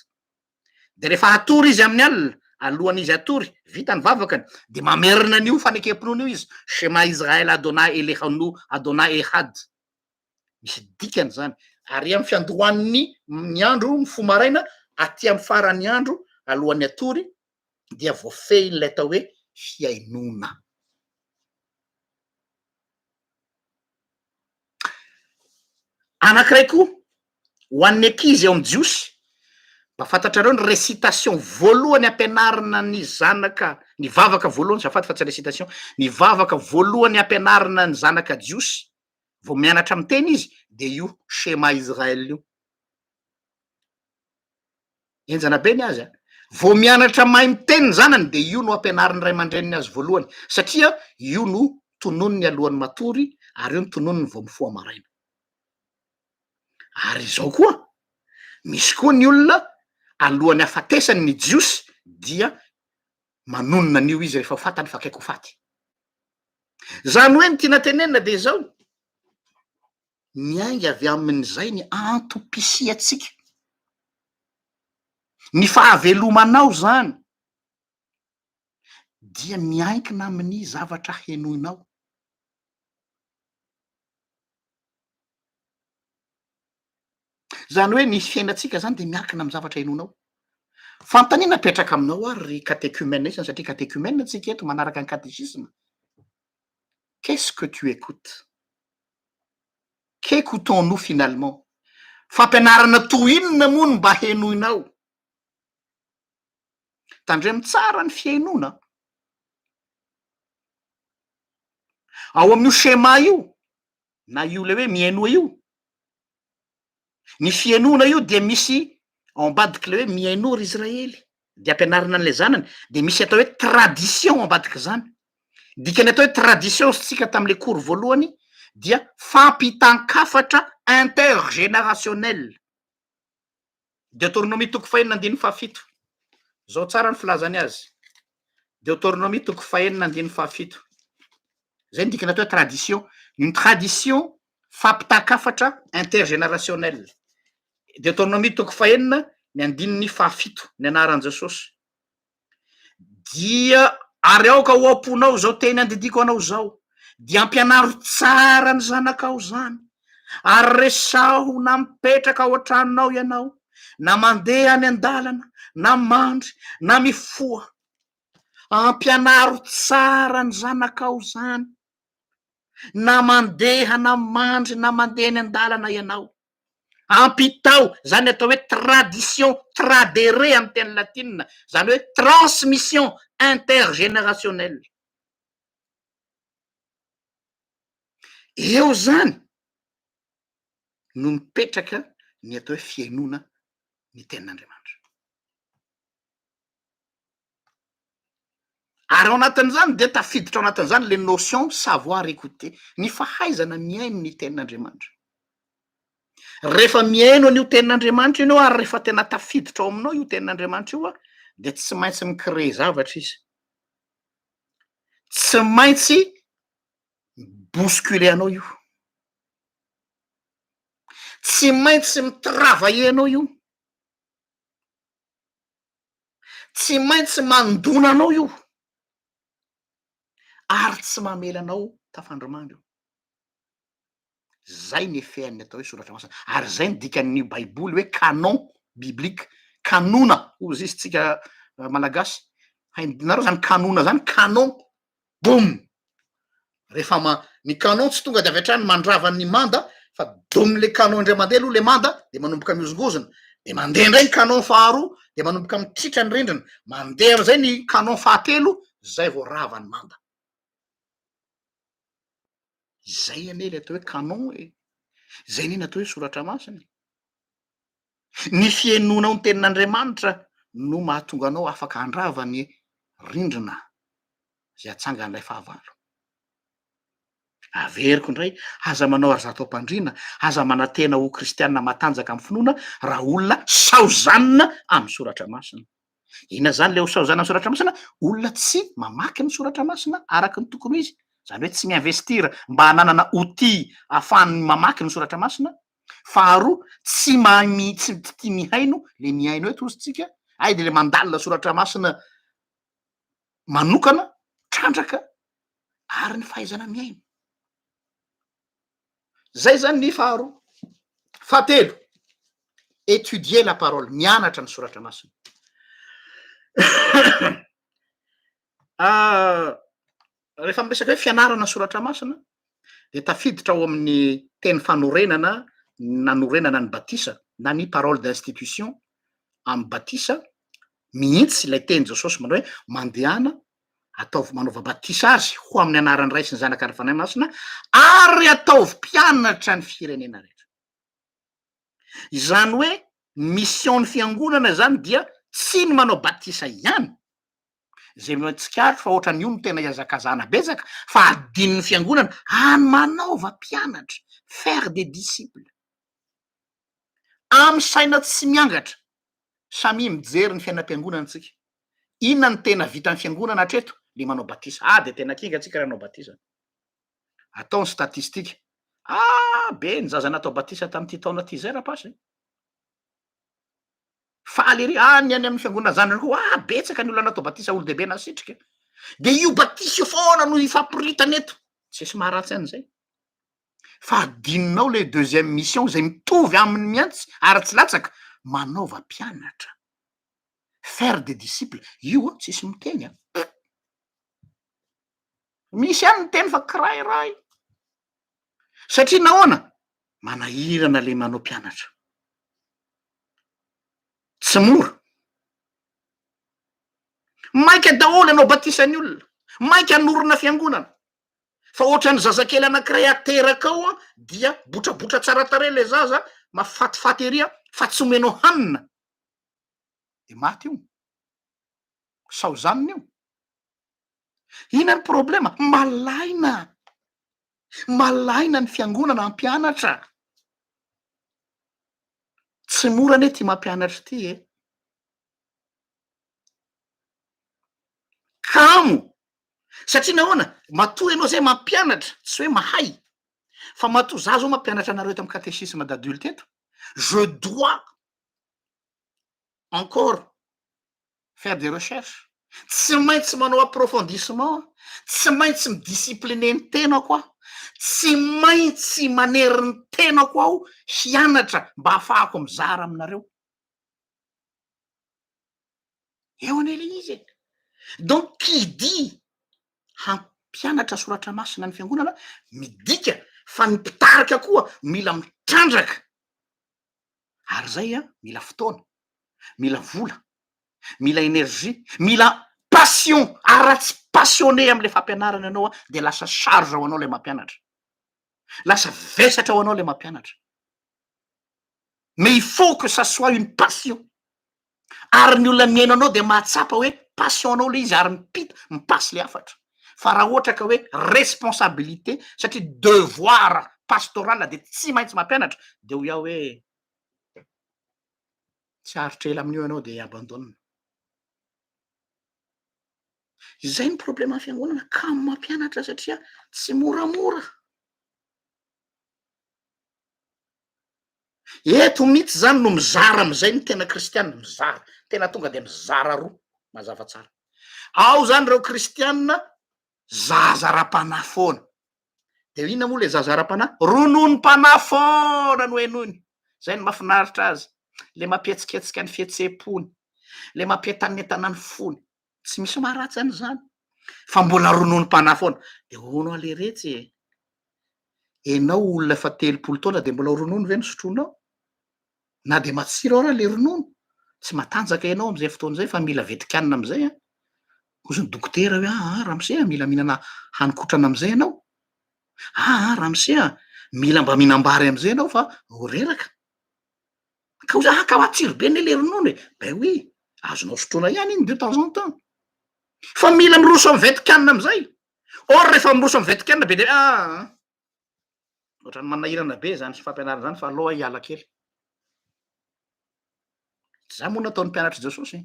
De rehefa atory izy amin'ny alina, alohan'izy atory, vita ny vavakany, de mamerina an'io fanekam-pinoana io izy, schéma Israël Adonai Elohenu Adonai Echad. Misy dikany zany. Ary amy fiandohan'ny ny andro mifoha maraina aty amy faran'ny andro alohan'ny atory dia voafehy le atao hoe fiainona. Anankiray koa ho an'ny ankizy ao amy jiosy, mba fantatrareo ny récitation voalohany ampianarina ny zanaka, ny vavaka voalohany zafady fa tsy récitation, ny vavaka voalohany ampianarina ny zanaka jiosy vao mianatra amy teny izy de io schéma Israël io. Enjana be ny azy a. Vao mianatra mahay miteny ny zanany de io no ampianariny ray aman-dreniny azy voalohany, satria io no tononony alohan'ny matory ary io no tononony vao mifoha maraina. Ary zao koa, misy koa ny olona alohan'ny afatesany ny jiosy dia manonona an'io izy rehefa fatany fa akaiky ho faty. Zany hoe ny tiana tenenina de zao, miainga avy amin'izay ny antopisiatsika, ny fahavelomanao zany dia miankina amin'ny zavatra henoinao. Zany hoe ny fiainatsika zany de miankina amy zavatra henoinao. Fantaniana apetraka aminao ary catéchumène isany satria catéchumène atsika eto manaraka ny catéchisme. Qu'est-ce que tu écoutes? Qu'écoutons-nous finalement? Fampianarana toinona moa no mba henoinao? Tandremo tsara ny fiainona. Ao amin'io schéma io, na io le hoe miainoa io, ny fiainona io de misy ao ambadiky le hoe miainoa ry Israely, de ampianarina an'le zanany, de misy atao hoe tradition ambadiky zany. Dikany atao hoe tradition sitsika tam'le cours voalohany dia fampitan-kafatra intergénérationnel. Deutéronomie 9:7. Zao tsara ny filazany azy. Deutéronomie 9:7. Zay ny dikany atao hoe tradition. Une tradition fampitan-kafatra intergénérationnel. Deutéronomie 9:7 ny anaran'i Jesosy. Dia ary aoka ho amponao zao teny andidiko anao zao, dia ampianaro tsara ny zanakao zany, ary resaho na mipetraka ao an-tranonao ianao, na mandeha any an-dalana, na mandry, na mifoha. Ampianaro tsara ny zanakao zany, na mandeha, na mandry, na mandeha any an-dalana ianao. Ampitao, zany atao hoe tradition, tradere amy teny latinina, zany hoe transmission intergénérationnelle. Eo zany no mipetraka ny atao hoe fiainona ny tenin'Andriamanitra. Ary ao anatin'izany de tafiditra ao anatin'izany le notion savoir écouter, ny fahaizana miaino ny tenin'Andriamanitra. Rehefa miaino an'io tenin'Andriamanitra io ary rehefa tena tafiditra ao aminao io tenin'Andriamanitra io de tsy maintsy micrée zavatra izy. Tsy maintsy bousculer anao io. Tsy maintsy mitravailler anao io. Tsy maintsy mandona anao io. Ary tsy mamela anao tafandromandro. Zay ny efehan'ny atao hoe soratra masina. Ary zay ny dikan'ny baiboly hoe canon biblique. Kanona ozy izy tsika malagasy. Hainareo zany kanona zany, canon. Boum! Rehefa ny canon tsy tonga de avy hatrany mandrava ny manda, fa dom le canon indray mandeha aloha le manda de manomboka miozongozona. de mandeha indray ny canon faharoa de manomboka mitritra ny rindrina mandeha am'izay ny canon fahatelo zay vao ravany manda. Zay ane le atao hoe canon zay neny atao hoe soratra masina. Ny fienonao ny tenin'Andriamanitra no mahatonga anao afaka handrava ny rindrina zay atsangan'ilay fahavalo. Averiko indray aza manao ary zatao-pandriana, aza manantena ho kristianina matanjaka amin'ny finoana raha olona saozanina amin'ny soratra masina. Ina zany le ho saozanina amin'ny soratra masina? Olona tsy mamaky ny soratra masina araka ny tokony izy, zany hoe tsy miinvestira mba hananana outil ahafahany mamaky ny soratra masina. Faharoa, tsy tsy tia mihaino le mihaino eto ozytsika, ay de le mandalina soratra masina manokana trandraka ary ny fahaizana mihaino. Zay zany ny faharoa. Fahatelo, étudier la parole, mianatra ny soratra masina. Rehefa miresaka hoe fianarana soratra masina de tafiditra ao amin'ny teny fanorenana nanorenana ny batisa na ny parole d'institution amin'ny batisa mihitsy ilay teny Jesosy manao hoe mandehana ataovy manaova batisa azy ho amin'ny anaran'ny Ray sy ny Zanaka ary Fanahy Masina ary ataovy mpianatra ny firenena rehetra. Izany hoe mission ny fiangonana zany dia tsy ny manao batisa ihany zay tsikaritra fa ohatran'ny io no tena iazakazana betsaka fa adin'ny fiangonana any manaova mpianatra, faire des disciples. Amy saina tsy miangatra samy mijery ny fiainam-piangonana antsika. Inona ny tena vitan'ny fiangonana hatreto? Le manao batisa. De tena kinga atsika raha manao batisa. Ataony statistika. Be ny zaza natao batisa tamin'ity taona ty zay rapasy. Faly ery ny any amin'ny fiangonana zany koa betsaka ny olona natao batisa olo dehibe nasitrika. De io batisa io foana no ifampiritana eto. Tsisy maharatsy an'izay. Fa adininao le deuxième mission zay mitovy aminy miantsy ary tsy latsaka manaova mpianatra, faire des disciples. Io tsisy miteny misy any ny teny fa kirairay satria nahoana manahirana le manao mpianatra, tsy mora. Maika daholo anao batisany olona, maika anorona fiangonana fa ohatran'ny zazakely anankiray ateraka ao dia botrabotra tsara tare le zaza mafatifaty ery fa tsy omenao hanina de maty io, saozanina io. Ina ny problema? Malaina ny fiangonana ampianatra. Tsy mora ane ty mampianatra ty kamo satria nahoana matoa ianao zay mampianatra tsy hoe mahay fa matoa za zao mampianatra anareo eto amin'ny catéchisme d'adulte eto, je dois encore faire des recherches. Tsy maintsy manao approfondissement, tsy maintsy midiscipline ny tenako aho, tsy maintsy manery ny tenako aho hianatra mba hahafahako mizara aminareo. Eo ane le izy. Donc qui dit hampianatra soratra masina ny fiangonana midika fa ny mpitarika koa mila mitrandraka. Ary zay mila fotoana, mila vola, mila énergie, mila passion. Ary raha tsy passionné am'le fampianarana anao de lasa charge ho anao le mampianatra, lasa vesatra ho anao le mampianatra. Mais il faut que ça soit une passion. Ary ny olona miaino anao de mahatsapa hoe passion anao le izy ary mipasy le hafatra. Fa raha ohatra ka hoe responsabilité satria devoir pastoral de tsy maintsy mampianatra de ho iaho hoe tsy haritra ela amin'io ianao de abandonne. Zay ny problema fiangonana kamo mampianatra satria tsy moramora. Eto mihitsy zany no mizara am'izay ny tena kristianina mizara, tena tonga de mizara roa mazava tsara. Ao zany reo kristianina zaza ra-panahy foana. De inona moa le zaza ra-panahy? Rononom-panahy foana no henony. Zay no mahafinaritra azy. Le mampietsiketsika ny fietsem-pony, le mampientanentana ny fony. Tsy misy maharatsy an'izany. Fa mbola rononom-panahy foana. De hono ale retsy enao olona fa 30 taona de mbola ronono ve ny sotronao? na de matsiro raha le ronono tsy matanjaka ianao am'izay fotoan'zay fa mila vetikanina am'izay a ozony dokotera hoe ramose a mila mihinana hanikotrana am'izay ianao ramose a mila mba mihinam-bary am'izay ianao fa ho reraka ka oza ka matsiro be ne le ronono e ben oui azonao sotroana ihany iny de temps en temps fa mila miroso amy vetikanina am'izay or rehefa miroso amy vetikanina be de ohatrany manahirana be zany sy fampianarana zany fa aloha hiala kely za moa nataon'ny mpianatry jesosy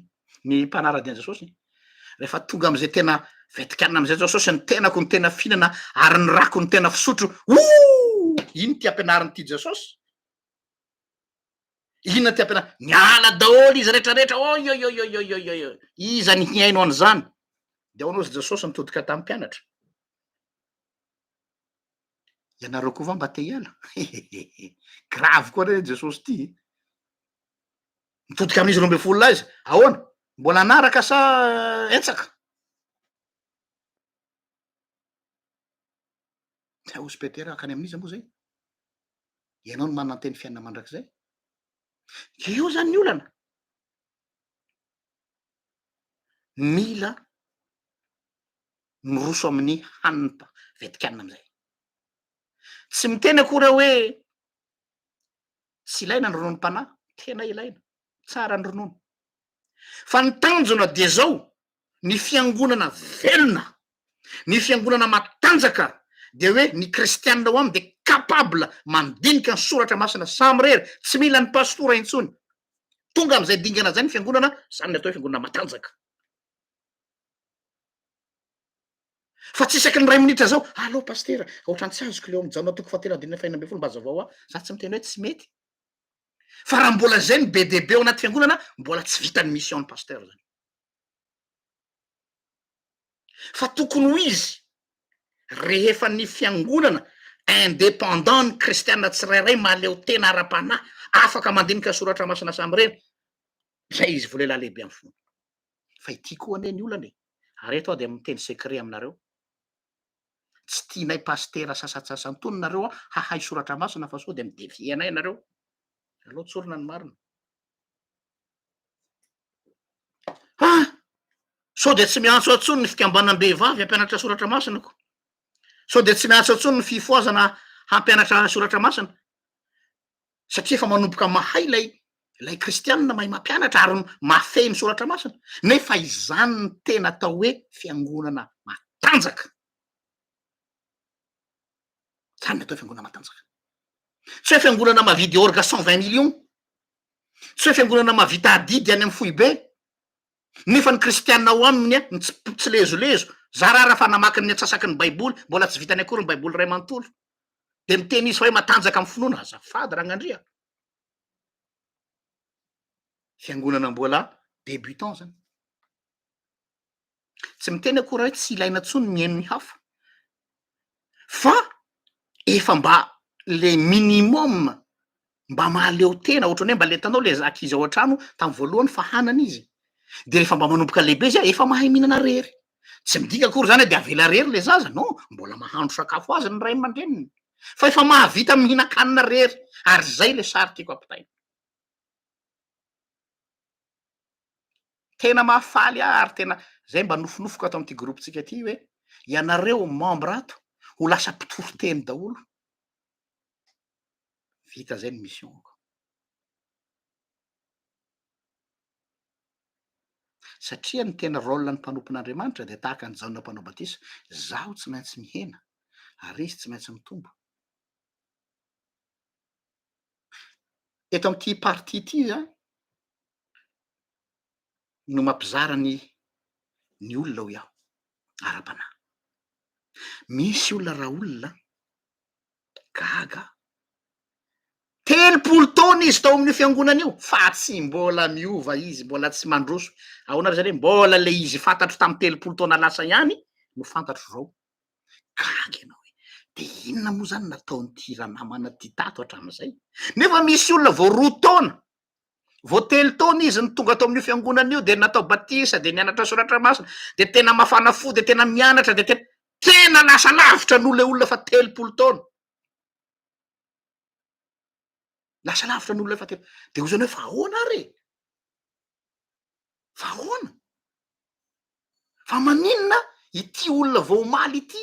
ny mpanaradian jesosy rehefa tonga am'izay tena vetikanina am'izay jesosy ny tenako ny tena fihinana ary ny rako ny tena fisotro iny ty ampianariny ty jesosy inona ty ampianariny miala daholo izy rehetrarehetra oyoyoyoyoyoyo iza ny hiaino an'izany de ao anao zy jesosy mitodika tamin'ny mpianatra ianareo koa va mba te hiala gravy koa re jesosy ty mitodika amin'izy 12 izy ahoana mbola anaraka sa etsaka ozy petera akany amin'izy moa zay ianao no manana teny fiainana mandrakizay eo zany ny olana mila miroso amin'ny hanina vetikanina am'izay tsy miteny akora hoe tsy ilaina ny rononom-panahy tena ilaina tsara ny ronono fa ny tanjona de zao ny fiangonana velona ny fiangonana matanjaka de hoe ny kristianina ao amy de capable mandinika ny soratra masina samy rery tsy mila ny pastora intsony tonga am'izay dingana zay ny fiangonana zany ny atao hoe fiangonana matanjaka fa tsy isaky ny ray minitra zao allo pastera ohatrany tsy azoko leo am'janona toko fatelo adinina faina amby folo mba azavao za tsy miteny hoe tsy mety fa raha mbola zay ny be debe ao anaty fiangonana mbola tsy vitany mission ny paster zany fa tokony ho izy rehefa ny fiangonana indépendant ny kristianina tsirairay maleo tena ara-panahy afaka mandinika soratra masina samy reny zay izy volela lehibe amy fona fa ity koa ane ny olana e areto de miteny secret aminareo tsy tianay pastera sasatsasantony nareo hahay soratra masina fa so de midevianay nareo aloha tsorona ny marina so de tsy miantso atsony ny fikambanam-behivavy hampianatra soratra masinako so de tsy miantso atsony ny fifoazana hampianatra soratra masina satria efa manomboka mahay lay kristianina mahay mampianatra ary mafey ny soratra masina nefa izany ny tena atao hoe fiangonana matanjaka zany ny atao fiangonana matanjaka tsy hoe fiangonana mavidy orga 120 millions tsy hoe fiangonana mavita adidy any amy fohy be nefa ny kristianina ao aminy a tsy lezolezo za raha fa namaky ny atsasaky ny baiboly mbola tsy vitany akory ny baiboly ray manontolo de miteny izy fa hoe matanjaka amy finoana azafady ragnandria fiangonana mbola débutant zany tsy miteny akora hoe tsy ilaina tsony mihaino ny hafa fa efa mba le minimum mba mahaleo tena ohatrany hoe mba le tanao le zakizy ao an-trano tamy voalohany fa hanana izy de rehefa mba manomboka lehibe izy efa mahay mihinana rery tsy midika akory zany hoe de avela rery le zaza no mbola mahandro sakafo azy ny ray aman-dreniny fa efa mahavita mihina-kanina rery ary zay le sary tiako ampitaina tena mahafaly ary tena zay mba nofinofoko ato am'ty groupe-tsika ty hoe ianareo membre ato ho lasa mpitoro teny daholo vita zay ny missionko satria ny tena rôle ny mpanompon'andriamanitra de tahaka ny jaona mpanao batisa zaho tsy maintsy mihena ary izy tsy maintsy mitombo eto am'ty parti ty zany no mampizara ny olona ho iaho ara-panahy misy olona raha olona gaga 30 taona izy tao amin'io fiangonana io fa tsy mbola miova izy mbola tsy mandroso ahoana zany hoe mbola le izy fantatro tamy 30 taona lasa ihany no fantatro zao gaga ianao hoe de inona moa zany nataon'ty ranamana ty tato hatram'izay nefa misy olona vo 2 taona vo 3 taona izy ny tonga atao amin'io fiangonana io de natao batisa de nianatra soratra masina de tena mafana fo de tena mianatra de tena lasa lavitra n'ole olona fa 30 taona lasa lavitra n'olona fatelo de ozany hoe fa ahoana ary fa ahoana fa maninona ity olona vao omaly ity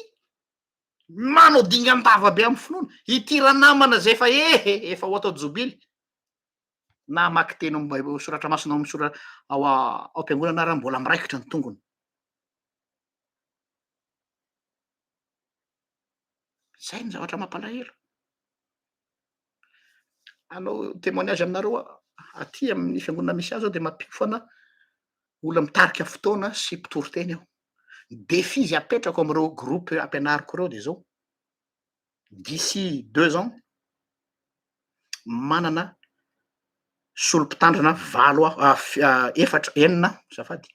manao dingan-dava be amin'ny finoana ity ranamana zay fa efa ho atao jobily na maky teny soratra masina ao misora ao am-piangonana raha mbola miraikitra ny tongony zay ny zavatra mampalahelo anao témoignage aminareo aty amin'ny fiangonana misy azy ao de mampifana olona mitarika fotoana sy mpitoroteny aho défi izy apetrako am'ireo groupe ampianariko reo de zao d'ici 2 ans manana solom-pitandrina 8 efatra enina zafady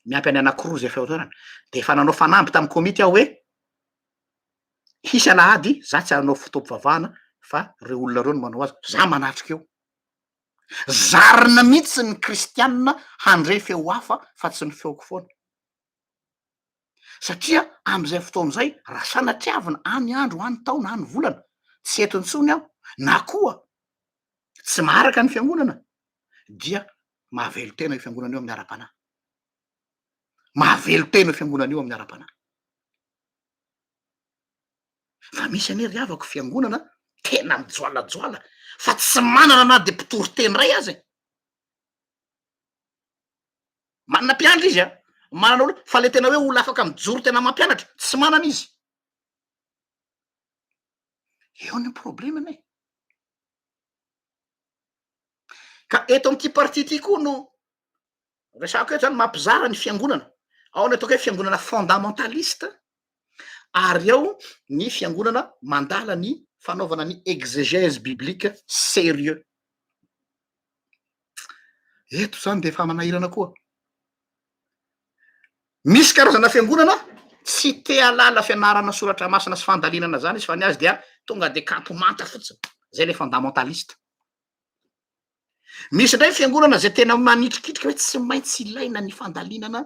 miampy any anankiroa zay fiatorana de efa nanao fanamby tamin'ny komity aho hoe hisy alahady za tsy anao fotoam-pivavahana fa reo olona reo no manao azy za manatrika eo zarina mihitsy ny kristianina handray feo hafa fa tsy ny feoko foana satria am'izay fotoan'izay raha sanatiavina any andro any taona any volana tsy eto ntsony aho na koa tsy maharaka ny fiangonana dia mahavelo tena io fiangonana io amin'ny ara-panahy mahavelo tena io fiangonana io amin'ny ara-panahy fa misy anery avako fiangonana tena mijoalajoala fa tsy manana na de mpitory-teny ray azy manana mpianatra izy manana olo fa le tena hoe olo afaka mijoro tena mampianatra tsy manana izy eo ny problemany ka eto am'ty parti ty koa no resako eto zany mampizara ny fiangonana ao ny ataoko hoe fiangonana fondamentaliste ary ao ny fiangonana mandala ny fanaovana ny exégèse biblique sérieux eto zany de efa manahirana koa misy karazana fiangonana tsy te alala fianarana soratra masina sy fandalinana zany izy fa ny azy dia tonga de campo manta fotsiny zay le fondamentaliste misy ndray fiangonana zay tena manitrikitrika hoe tsy maintsy ilaina ny fandalinana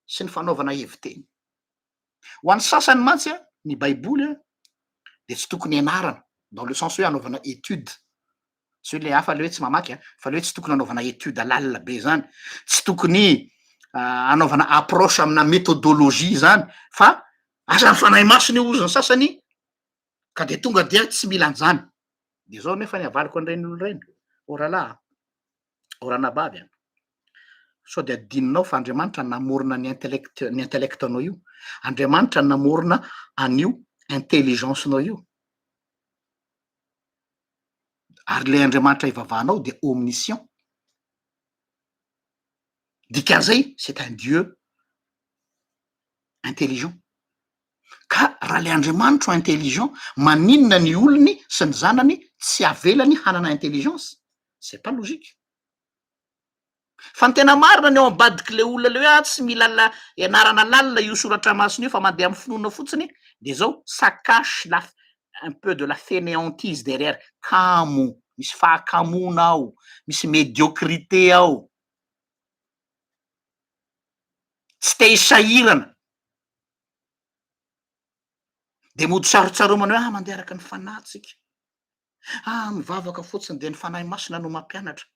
sy ny fanaovana heviteny ho an'ny sasany mantsy ny baiboly de tsy tokony ianarana dans le sens hoe anaovana étude tsy hoe le hafa le hoe tsy mamaky fa le hoe tsy tokony anaovana étude alalina be zany tsy tokony anaovana approche amina méthodologie zany fa asa ny fanahy masony io ozony sasany ka de tonga dia tsy mila an'zany de zao nefa ny avaliko an'ireny olo reny oralahy oranabavy sao de adininao fa Andriamanitra namorona ny intellectanao io Andriamanitra namorona an'io intelligence-nao io ary le Andriamanitra ivavahanao de omniscient dikan'izay c'est un Dieu intelligent ka raha le Andriamanitra intelligent maninona ny olony sy ny zanany tsy avelany hanana intelligence c'est pas logique fa ny tena marina ny ao ambadiky le olona le hoe tsy mila ianarana lalina io soratra masina io fa mandeha amin'ny finoana fotsiny de zao ça cache un peu de la fainéantise derrière kamo misy fahakamona ao misy médiocrité ao tsy te hisahirana de mody sarotsaromana hoe mandeha araka ny fanahytsika mivavaka fotsiny de ny fanahy masina no mampianatra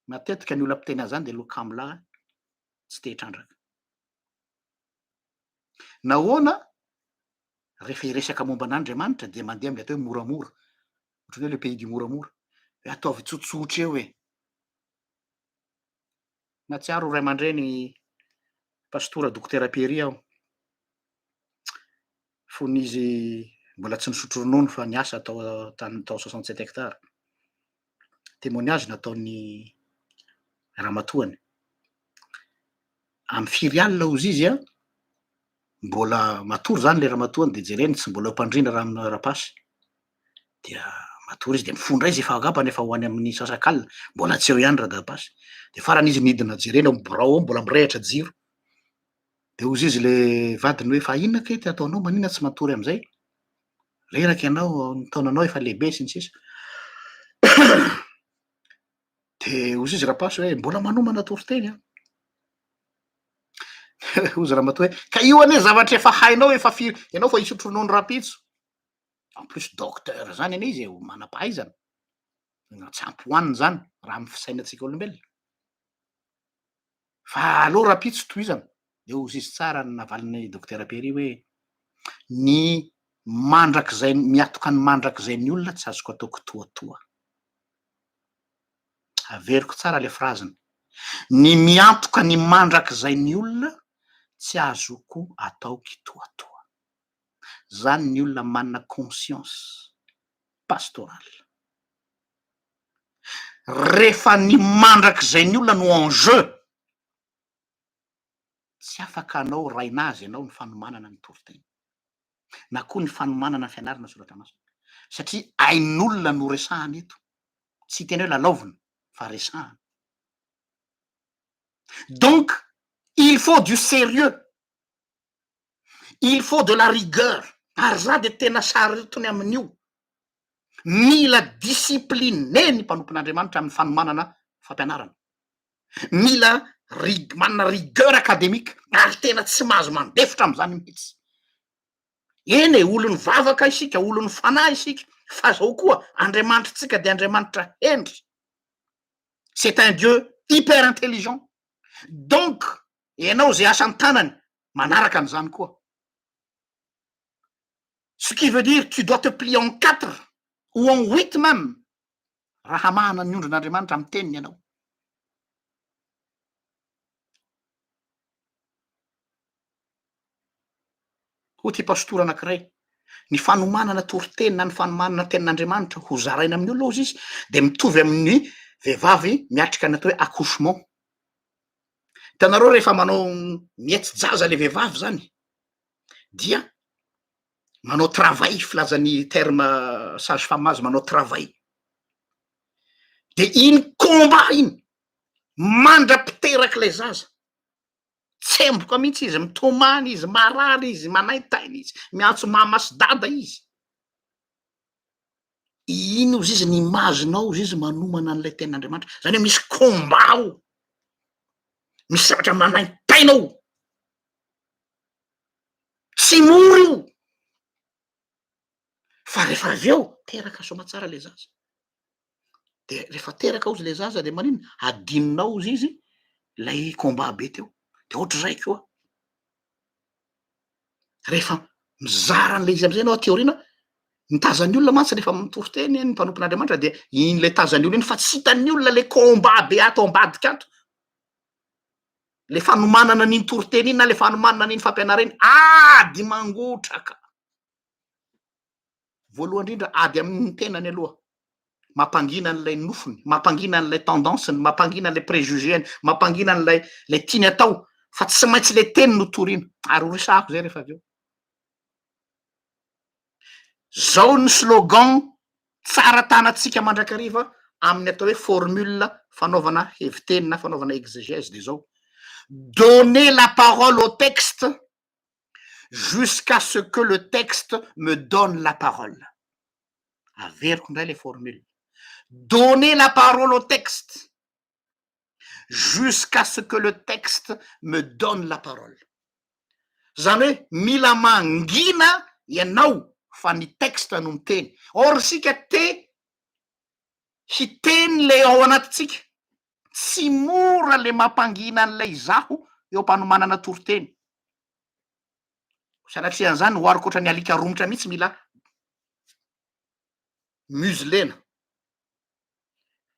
matetika ny olona mpiteny zany de lokamolahy tsy te hitrandraka nahoana rehefa iresaka momba an'Andriamanitra de mandeha am'le atao hoe moramora ohatrany hoe le pays du moramora hoe ataovy tsotsotra eo natsiaro ray aman-dreny pastora dokotera Péry aho fonizy mbola tsy nisotro ronono fa niasa tao 67 hectares témoignage nataony ramatoany amy firy alina ozy izy mbola matory zany le ramatoany de jereny tsy mbola mpandrindra raha amin'ny rapasy dia matory izy de mifondra izy efa agapany efa ho any amin'ny sasakalina mbola tsy eo ihany radapasy de farany izy nidina jereny borao mbola mirehatra jiro de ozy izy le vadiny hoe fa inona ke ty ataonao manina tsy matory am'izay reraky ianao ny taonanao efa lehibe sy ny sisa de ozy izy rapasy hoe mbola manomana toriteny ozy ramatoa hoe ka io ane zavatra efa hainao efa firy ianao fa isotro ronono rapitso en plus docteur zany ane izy manam-pahaizana tsy ampy hoaniny zany raha amy fisainantsika olombelona. Fa aloha rapitso tohizana de ozy izy tsara ny navaliny docteur Perry hoe ny mandrak'zay miatoka ny mandrak'zay ny olona tsy azoko ataoko toatoa. Averiko tsara le fraziny. Ny miantoka ny mandrak'zay ny olona tsy azoko ataoky toatoa. Zany ny olona manana conscience pastorale. Rehefa ny mandrak'zay ny olona no en jeu, tsy afaka anao rainazy ianao ny fanomanana ny toriteny, na koa ny fanomanana ny fianarana soratra masina, satria ain'olona no resahana eto, tsy tena hoe lalaovina fa resahana. Donc il faut du sérieux, il faut de la rigueur, ary za de tena saritony amin'io. Mila discipline ny mpanompon'Andriamanitra amin'ny fanomanana fampianarana. Mila manana rigueur académique ary tena tsy mahazo mandefitra am'zany mihitsy. Eny e, olony vavaka isika, olony fanahy isika, fa zao koa Andriamanitritsika de Andriamanitra hendry. C'est un Dieu hyper intelligent. Donc ianao zay asany tanany manaraka an'zany koa. Ce qui veut dire tu dois te plier en 4 ou en 8 même raha mahana ny ondron'Andriamanitra amy teniny ianao. Ho ty pastora anankiray, ny fanomanana toriteny na ny fanomanana tenin'Andriamanitra ho zaraina amin'ny olona ozy izy de mitovy amin'ny vehivavy miatrika ny atao hoe accouchement. Hitanareo rehefa manao mihetsi-jaza le vehivavy zany dia manao travail, filazan'ny terme sage-femme azy, manao travail. De iny combat iny mandrapiteraky le zaza, tsemboka mihitsy izy, mitomany izy, marary izy, manaitaina izy, miantso mama sy dada izy. Iny ozy izy ny imaginao ozy izy manomana an'ilay tenin'Andriamanitra. Zany hoe misy combat ao, misy zavatra manaitainao, tsy mora io. Fa rehefa avy eo teraka soamantsara le zaza. De rehefa teraka ozy le zaza de manino? Adininao ozy izy lay combat be teo. De ohatry zay koa. Rehefa mizara an'le izy am'zay anao teoriana, ny tazan'ny olona mantsy rehefa mitoriteny ny mpanompon'Andriamanitra de iny le tazan'ny olona iny fa tsy hitan'ny olona le combat be ato ambadika ato. Le fanomanana an'iny toriteny iny na le fanomanana an'iny fampianarana iny, ady mangotraka. Voalohany indrindra ady amin'ny tenany aloha, mampangina an'ilay nofony, mampangina an'ilay tendanceny, mampangina an'ilay préjugény, mampangina an'ilay tiany atao, fa tsy maintsy le teny no toriana. Ary ho resahako zay rehefa avy eo. Zao ny slogan tsara tanatsika mandrakariva amin'ny atao hoe formule fanaovana heviteny na fanaovana exégèse de zao: donner la parole au texte jusqu'à ce que le texte me donne la parole. Averiko ndray le formule. Donner la parole au texte jusqu'à ce que le texte me donne la parole. Zany hoe mila mangina ianao fa ny texte no miteny. Or sika hiteny le ao anatitsika. Tsy mora le mampangina an'ilay zaho eo mpanomanana toriteny. Sanatria an'izany hoariko ohatry ny alika romotra mihitsy mila muselena.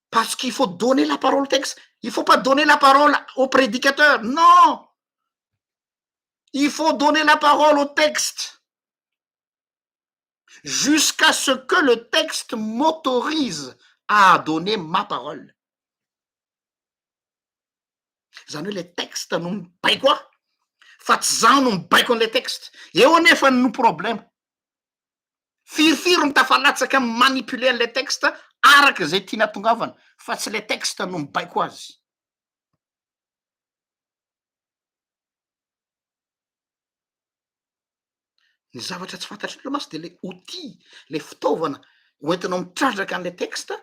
Parce qu'il faut donner la parole au texte. Il faut pas donner la parole au prédicateur. Non! Il faut donner la parole au texte jusqu'à ce que le texte m'autorise à donner ma parole. Zany hoe le texte no mibaiko aho, fa tsy zaho no mibaiko an'le texte. Eo anefa no problème. Firifiro ny tafalatsaka manipuler an'le texte araka zay tiana tongavana, fa tsy le texte no mibaiko azy. Ny zavatra tsy fantatry ny masy de le outil, le fitaovana hoentinao mitrandraka an'le texte,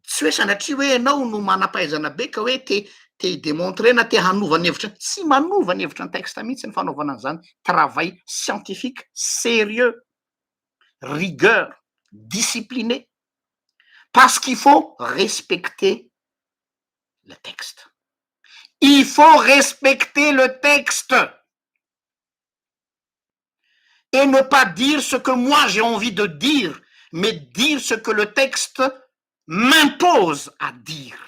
tsy hoe sanatria hoe ianao no manam-pahaizana be ka hoe te démontrer na te hanova ny hevitra. Tsy manova ny hevitra ny texte mihitsy ny fanaovana an'izany. Travail scientifique, sérieux, rigueur, discipliné. parce qu'il faut respecter le texte. Il faut respecter le texte et ne pas dire ce que moi j'ai envie de dire, mais dire ce que le texte m'impose à dire.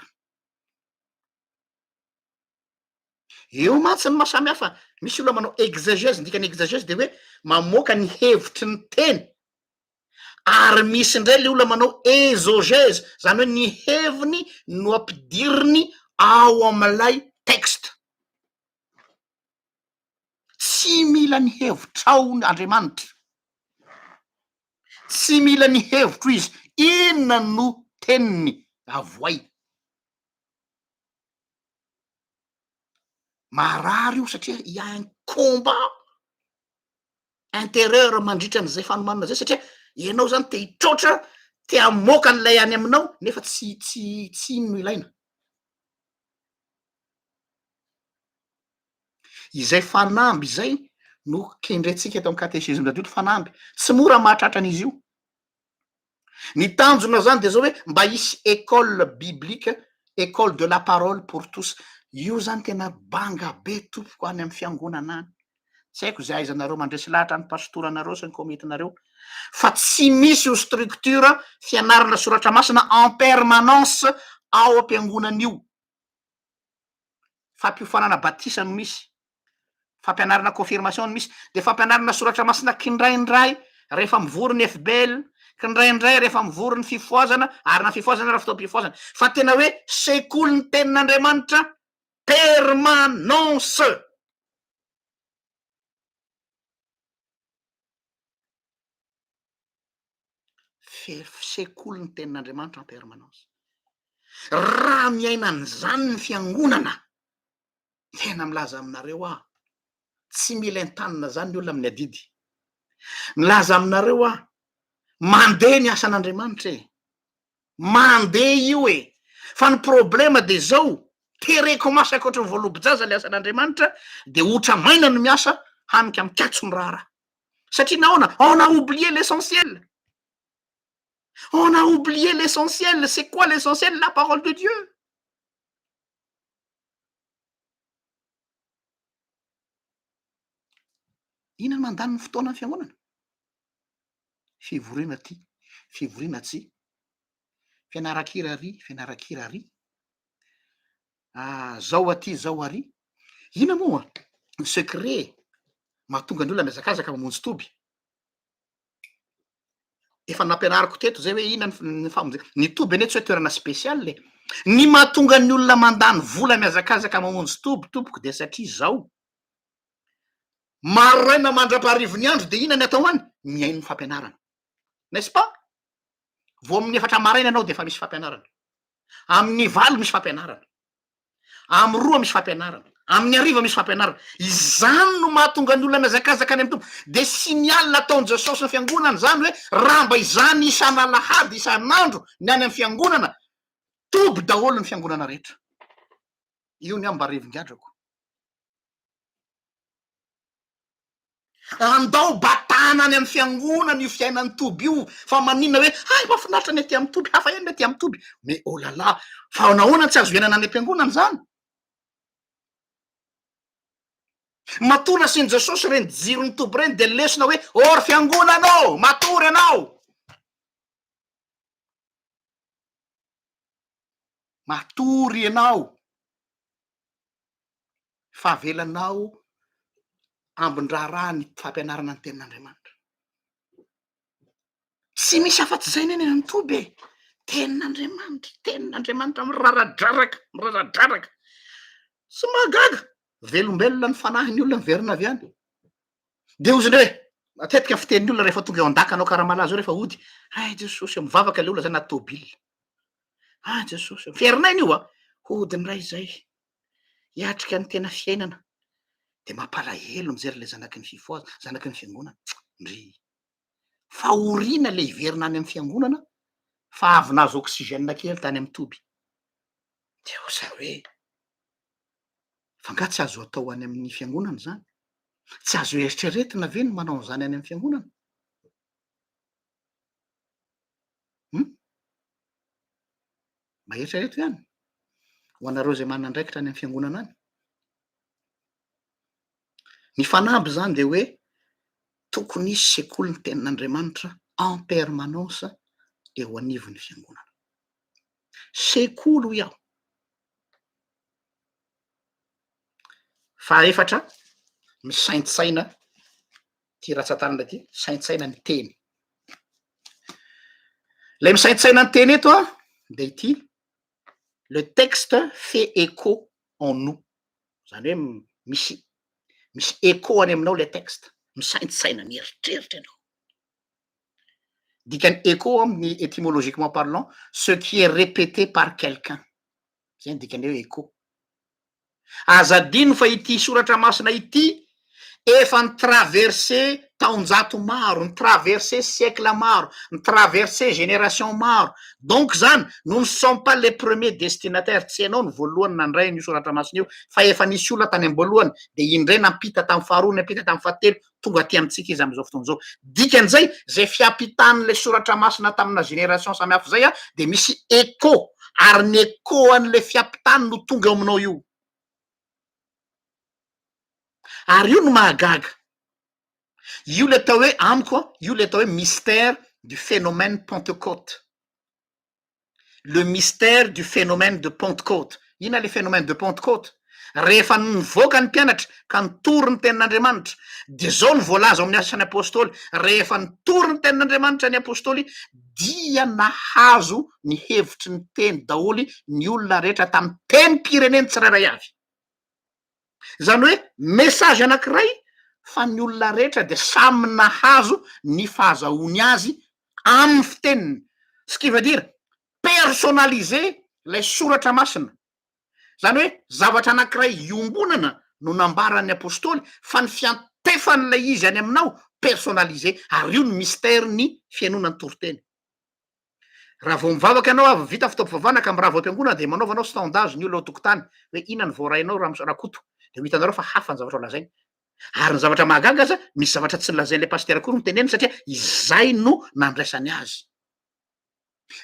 Eo mantsy ny mahasamihafa. Misy olona manao exégèse, ndikany exégèse de hoe mamoaka ny hevitry ny teny, ary misy indray le olona manao exogèse, zany hoe ny heviny no ampidiriny ao amin'ilay texte. Tsy mila ny hevitrao Andriamanitra, tsy mila ny hevitro izy, inona no teniny avoay. Marary io satria il y a un combat intérieur mandritra an'izay fanomanana zay, satria ianao zany te hitrotra, te hamoaka an'ilay any aminao nefa tsy ino no ilaina. Izay fanamby zay no kendrentsika eto amin'ny catéchisme dadolo, fanamby tsy mora mahatratra an'izy io. Ny tanjona zany de zao hoe mba hisy école biblique, école de la parole pour tous. Io zany tena banga be tompoko any amin'ny fiangonana any. Tsy haiko zay aizanareo mandresy lahatra ny pastoranareo sy ny komitinareo, fa tsy misy io structure fianarana soratra masina en permanence ao am-piangonana io. Fampiofanana batisa no misy, fampianarana confirmation no misy, de fampianarana soratra masina kindraindray rehefa mivory ny FBL, kindraindray rehefa mivory ny fifoazana, ary na fifoazana raha fotoam-pifoazana, fa tena hoe sekoly ny tenin'Andriamanitra permanence. Sekoly ny tenin'Andriamanitra en permanence. Raha miaina an'izany ny fiangonana, tena milaza aminareo aho, tsy mila entanina zany ny olona amin'ny adidy. Milaza aminareo aho, mandeha ny asan'Andriamanitra e, mandeha io e. Fa ny problema de zao, tereko masaka ohatry ny voalobojaza le asan'Andriamanitra, de otra maina no miasa hanika mikatso ny rara. Satria naona, on a oublié l'essentiel. On a oublié l'essentiel. C'est quoi l'essentiel? La parole de Dieu. Inona mandany ny fotoana ny fiangonana? Fivoriana ty, fivoriana tsy, fianaran-kirary, fianaran-kirary, zao aty, zao ary. Ina moa ny secret mahatonga ny olona miazakazaka mamonjy toby? Efa nampianariko teto zay hoe ina ny famonjena ny toby, ane tsy hoe toerana spesialy le. Ny mahatonga ny olona mandany vola miazakazaka mamonjy toby, tompoko, de satria zao, maraina mandra-paharivo ny andro de ina ny atao any? Miaino ny fampianarana, n'est-ce pas? Vo amin'ny efatra maraina anao de efa misy fampianarana, amin'ny valo misy fampianarana, amin'ny roa misy fampianarana, amin'ny hariva misy fampianarana. Izany no mahatonga ny olona miazakazaka any amin'ny tombo. De signal ataon'i Jesosy ny fiangonana zany hoe raha mba izany isan'alahady isan'andro ny any amin'ny fiangonana, toby daholo ny fiangonana rehetra. Io ny aho mba revin-gadrako. Andao batana any amin'ny fiangonana io fiainan'ny toby io, fa maninona hoe ay mahafinaritra ny aty amin'ny toby, hafa ihany ny aty amin'ny toby. Mais oh là là, fa nahoana tsy azo ianana any am-piangonana zany? Matory asian'i Jesosy reny jirony toby reny de lesona hoe or fiangonanao, matory anao, matory ianao, fa avelanao ambon-draharaha ny fampianarana ny tenin'Andriamanitra. Tsy misy afa-tsy zay neny any toby e. Tenin'Andriamanitra, tenin'Andriamanitra miraradraraka, miraradraraka, sy mahagaga. Velombelona ny fanahy ny olona miverina avy any. De oziny hoe matetika fitenin'ny olona rehefa tonga eo an-dakanao karaha-malazo rehefa hody, ay Jesosy mivavaka le olona zany anaty tôbily. Ah Jesosy, fierinay io hodiny ray zay, hiatrika ny tena fiainana. De mampalahelo mijery le zanaky ny fifoaza, zanaky ny fiangonana. Ndry fahoriana le hiverina any amin'ny fiangonana, fa avy nahazo oxygène kely tany amin'ny toby. De osa hoe fa nga tsy azo atao any amin'ny fiangonana zany? Tsy azo eritreretina ve ny manao an'izany any amin'ny fiangonana? maheritrereto ihany ho anareo zay manana andraikitra any amin'ny fiangonana any. Ny fanamby zany de hoe tokony isy sekoly ny tenin'Andriamanitra en permanence eo anivon'ny fiangonana. Sekoly ho iaho. Faefatra, misaintsaina ty ratsan-tanana ty, saintsaina ny teny. Le misaintsaina ny teny eto de ity, le texte fait écho en nous. Zany hoe misy écho any aminao le texte, misaintsaina mieritreritra ianao. Dikany écho amin'ny étymologiquement parlant, ce qui est répété par quelqu'un. Zay dikany hoe écho. Azadino fa ity soratra masina ity efa nitraverse taonjato maro, nitraverse siècle maro, nitraverse génération maro. Donc zany, nous ne sommes pas les premiers destinataires. Tsy ianao ny voalohany nandray ny soratra masina io, fa efa nisy olona tany am-boalohany, de indray nampita tamin'ny faharoa, nampita tamin'ny fahatelo, tonga aty amintsika izy am'izao fotoana zao. Dikan'izay, zay fiampitan'le soratra masina tamina génération samihafa zay de misy écho, ary ny écho an'le fiampitany no tonga aminao io. Ary io no mahagaga. Io le atao hoe amiko, io le atao hoe mystère du phénomène Pentecôte. Le mystère du phénomène de Pentecôte. Ina le phénomène de Pentecôte? Rehefa nivoaka ny mpianatra ka nitory ny tenin'Andriamanitra, de zao ny voalaza amin'ny asan'ny apôstôly, rehefa nitory ny tenin'Andriamanitra ny apôstôly, dia nahazo ny hevitry ny teny daholy ny olona rehetra tamin'ny tenim-pireneny tsirairay avy. Zany hoe message anankiray fa ny olona rehetra de samy nahazo ny fahazahoany azy amin'ny fiteniny. Ce qui veut dire personnaliser les soratra masina. Zany hoe zavatra anankiray iombonana no nambaran'ny apôstôly fa ny fiantefan'ilay izy any aminao personnalisé, ary io ny mystère ny fianonany toroteny. Raha vao mivavaka ianao avy vita fitaovavana ka mirava am-piangonana de manaovanao sondage ny olona ao tokotany hoe inona ny voarainao rakoto, de ho hitanareo fa hafa ny zavatra ho lazainy. Ary ny zavatra mahagaga aza, misy zavatra tsy lazain'le paster akory miteneny satria izay no nandraisany azy.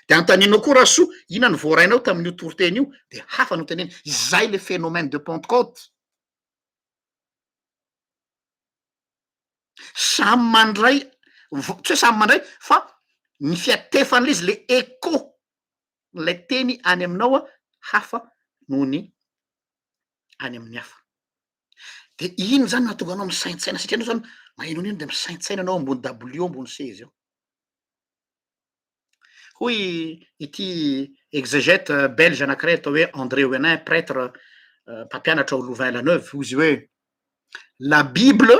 De antaninao koa raha soa, inona ny voarainao tamin'io toroteny io, de hafa no teneny. Izay le phénomène de Pentecôte. Samy mandray, tsy hoe samy mandray, fa ny fiatefan'le izy, le écho, le teny any aminao hafa noho ny any amin'ny hafa. De iny zany nahatonga anao misaintsaina, satria anao zany maheno an'iny de misaintsaina anao ambony W ambony seza eo. Hoy ity exégète belge anankiray atao hoe André Ouenin, prêtre mpampianatra au Louvain-la-Neuve, hoy izy hoe la Bible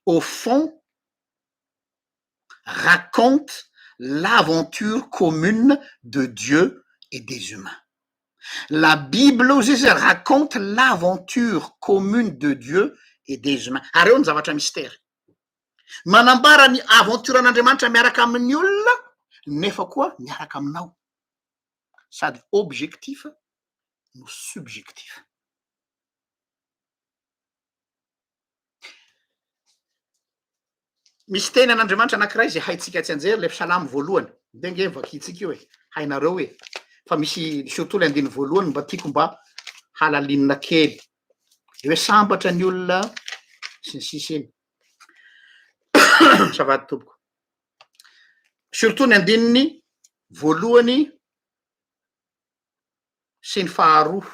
au fond raconte l'aventure commune de Dieu et des humains. La Bible raconte l'aventure commune de Dieu et des humains. Ary eo ny zavatra mystère. Manambara ny aventure an'Andriamanitra miaraka amin'ny olona, nefa koa miaraka aminao. Sady objectif no subjectif. Misy teny an'Andriamanitra anankiray zay haitsika tsy anjery, le psalamy voalohany. Denge vakitsika io hoe, hainareo hoe. Fa misy surtout le andiny voalohany mba tiako mba halalinina kely. De hoe sambatra ny olona sy ny sisa eny. Savady tompoko. Surtout ny andininy voalohany sy ny faharoa.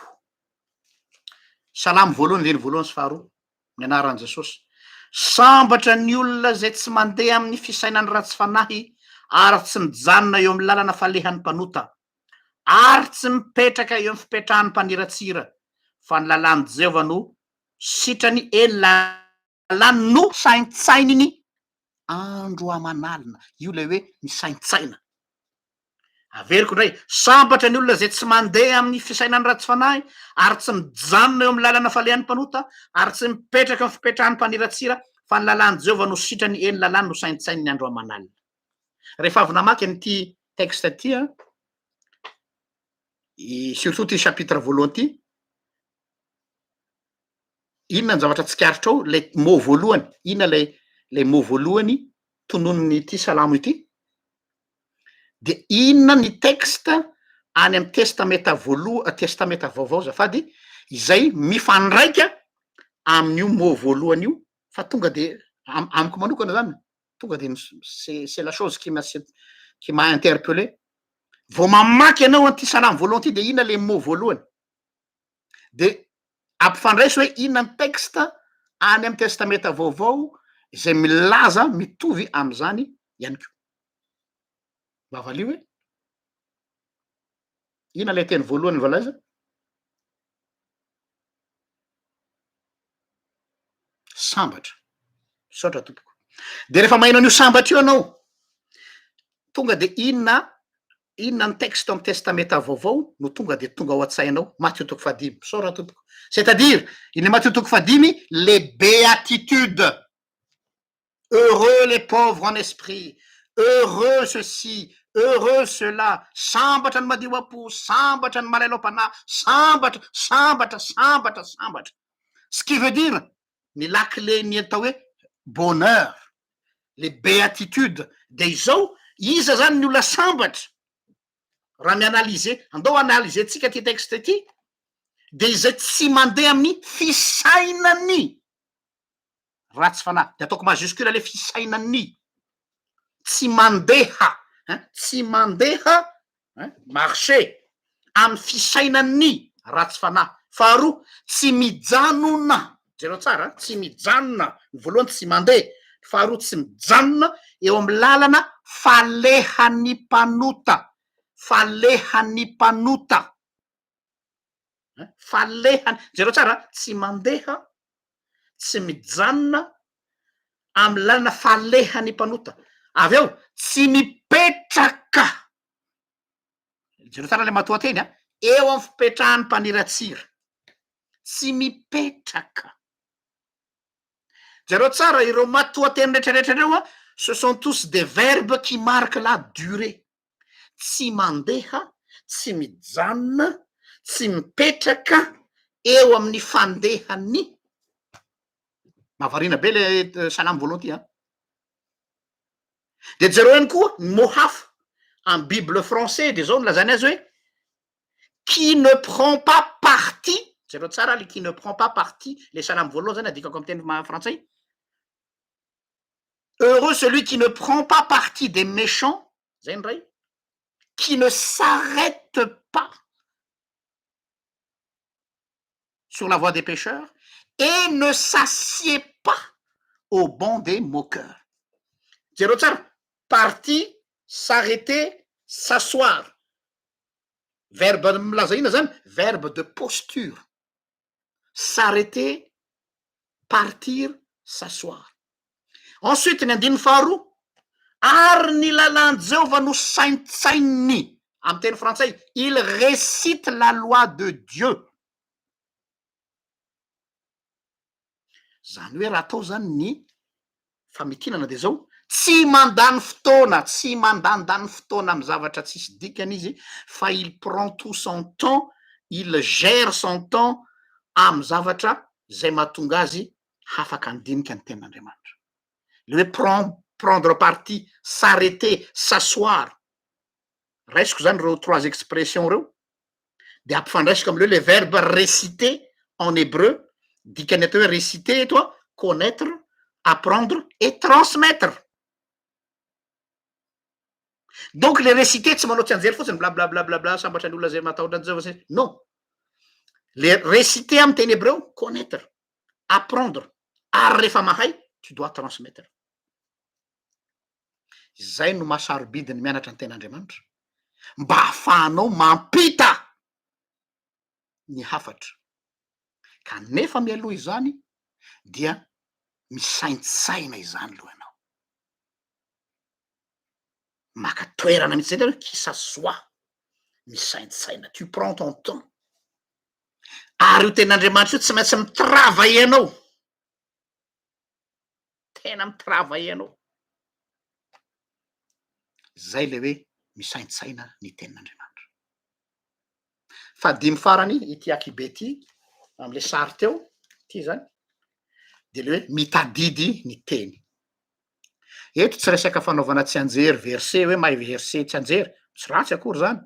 Salamy voalohany, andiny voalohany sy faharoa. Ny anaran'i Jesosy. Sambatra ny olona zay tsy mandeha amin'ny fisainany ratsy fanahy ary tsy mijanona eo amin'ny lalana falehan'ny mpanota, ary tsy mipetraka eo amin'ny fipetrahan'ny mpaniratsira, fa ny lalàn'i Jehovah no sitrany, lalàny no saintsaininy andro aman'alina. Io le hoe misaintsaina. Averiko indray, sambatra ny olona zay tsy mandeha amin'ny fisainany ratsy fanahy ary tsy mijanona eo amin'ny lalana falehan'ny mpanota, ary tsy mipetraka amin'ny fipetrahan'ny mpaniratsira, fa ny lalàny Jehovah no sitrany, lalàny no saintsaininy andro aman'alina. Rehefa avy namaky an'ity texte ty, surtout ty chapitre voalohany ty, inona ny zavatra tsikaritra ao, le mot voalohany, inona le mot voalohany tononony ity salamo ity, de inona ny texte any amin'ny testameta testameta vaovao zafady izay mifandraika amin'io mot voalohany io fa tonga de amiko manokana zany tonga de c'est la chose qui m'a interpellé vao mamaky ianao an'ity salamo voalohany ty de ina le mot voalohany de ampifandraisy hoe ina ny texte any amin'ny testameta vaovao izay milaza mitovy am'izany ihany ko mavalia hoe ina le teny voalohany valaza sambatra misaotra tompoko de rehefa maheno an'io sambatra io anao tonga de inona ny texte amin'ny testameta vaovao no tonga de tonga ao an-tsainao Matthieu toko fahadimy misaotra tompoko c'est-à-dire il est Matthieu toko fahadimy les béatitudes heureux les pauvres en esprit heureux ceci heureux cela sambatra ny madio apo sambatra ny malailaom-panahy sambatra ce qui veut dire ny lakile ny atao hoe bonheur les béatitudes de izao iza zany ny olona sambatra raha mianalize andao analize tsika ty texte ty de izay tsy mandeha amin'ny fisainany ratsy fanahy de ataoko majuscule le fisainany tsy mandeha marché amin'ny fisainany ratsy fanahy faharoa tsy mijanona jereo tsara tsy mijanona ny voalohany tsy mandeha faharoa tsy mijanona eo amin'ny lalana falehan'ny mpanota jereo tsara tsy mandeha tsy mijanona amin'ny lalana falehan'ny mpanota avy eo tsy mipetraka jereo tsara le matoateny eo amin'ny fipetrahan'ny mpaniratsira tsy mipetraka jereo tsara ireo matoateny rehetrarehetra reo ce sont tous des verbes qui marquent la durée tsy mandeha tsy mijanona tsy mipetraka eo amin'ny fandehany mahavarina be le salamo voalohany ty de jereo ihany koa mot hafa en bible français de zao no lazany azy hoe qui ne prend pas parti jereo tsara le qui ne prend pas parti le salamo voalohany zany adikako amin'ny teny frantsay heureux celui qui ne prend pas parti des méchants zay ndray qui ne s'arrête pas sur la voie des pécheurs et ne s'assied pas au banc des moqueurs jereo tsara parti s'arrêter s'asseoir verbe milaza ina zany verbe de posture s'arrêter partir s'asseoir ensuite ny andininy faharoa ary ny lalàny Jéhovah no saintsainy amin'ny teny frantsay il récite la loi de Dieu zany hoe raha atao zany ny famitinana de zao tsy mandany fotoana amin'ny zavatra tsisy dikany izy fa il prend tout son temps il gère son temps amin'ny zavatra zay mahatonga azy hafaka andinika ny tenin'Andriamanitra le hoe prendre parti s'arrêter s'asseoir raisiko zany reo trois expressions reo de ampifandraisiko am'leo le verbe réciter en hébreu dikany atao hoe réciter eto connaître apprendre et transmettre donc le réciter tsy manao tsy anjery fotsiny blablabla sambatra ny olona zay matahotra an'zay non le réciter amin'ny teny hébreu connaître apprendre ary rehefa mahay tu dois transmettre zay no mahasarobidiny mianatra ny ten'Andriamanitra mba hahafahanao mampita ny hafatra kanefa mialoha izany dia misaintsaina izany loha ianao maka toerana mihitsy zay hoe qui s'assoit misaintsaina tu prends ton temps ary io ten'Andriamanitra io tsy maintsy mitravaille ianao tena mitravaille ianao zay le hoe misaintsaina ny tenin'Andriamanitra fa dimy farany ity akibe ty am'le sary teo ty zany de le hoe mitadidy ny teny eto tsy resaka fanaovana tsy anjery verset hoe mahay verset tsy anjery tsy ratsy akory zany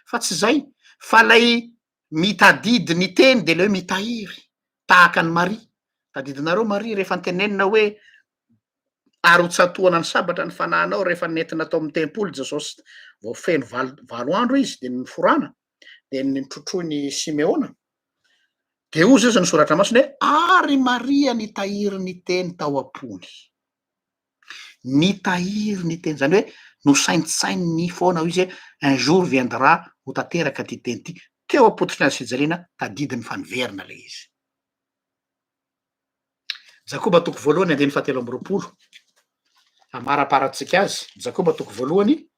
fa tsy zay fa lay mitadidy ny teny de le mitahiry tahaka ny Maria. Tadidinareo Maria rehefa ntenenina hoe arotsatoana ny sabatra ny fananao rehefa nentina tao amin'ny tempolo Jesosy vao feno valo andro izy de niforana de nitrotroiny Simeona de ozy izy ny soratra masina hoe ary Maria nitahiry ny teny tao am-pony. Nitahiry ny teny zany hoe nosaintsainy foana izy hoe un jour viendra ho tanteraka ty teny ty. Teo am-pototry azy fijaliana tadidiny faniverina le izy. Jakoba toko voalohany andiny fahatelo amby roapolo amaraparantsika azy. Jakoba toko voalohany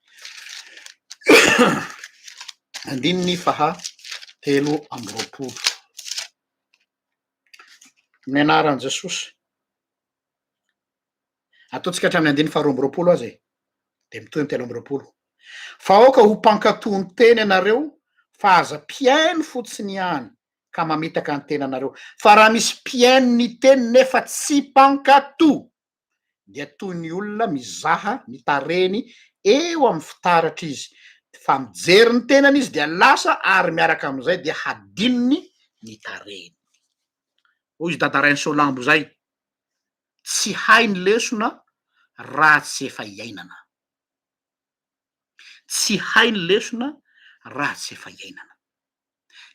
andininy fahatelo amby roapolo amin'ny anaran'i Jesosy. Ataotsika hatramin'ny andiny faharoa amby roapolo azy de mitohy amin'ny telo amby roapolo. Fa aoka ho mpankatony teny anareo fa aza piaino fotsiny ihany ka mamitaka ny teny anareo. Fa raha misy piaino ny teny nefa tsy mpankato dia toy ny olona mizaha mitareny eo amin'ny fitaratra izy fa mijery ny tenany izy dia lasa ary miaraka am'izay dia hadinony ny tareny. Hoy izy Dadarainy Solambo zay, tsy hay ny lesona raha tsy efa iainana. Tsy hay ny lesona raha tsy efa iainana.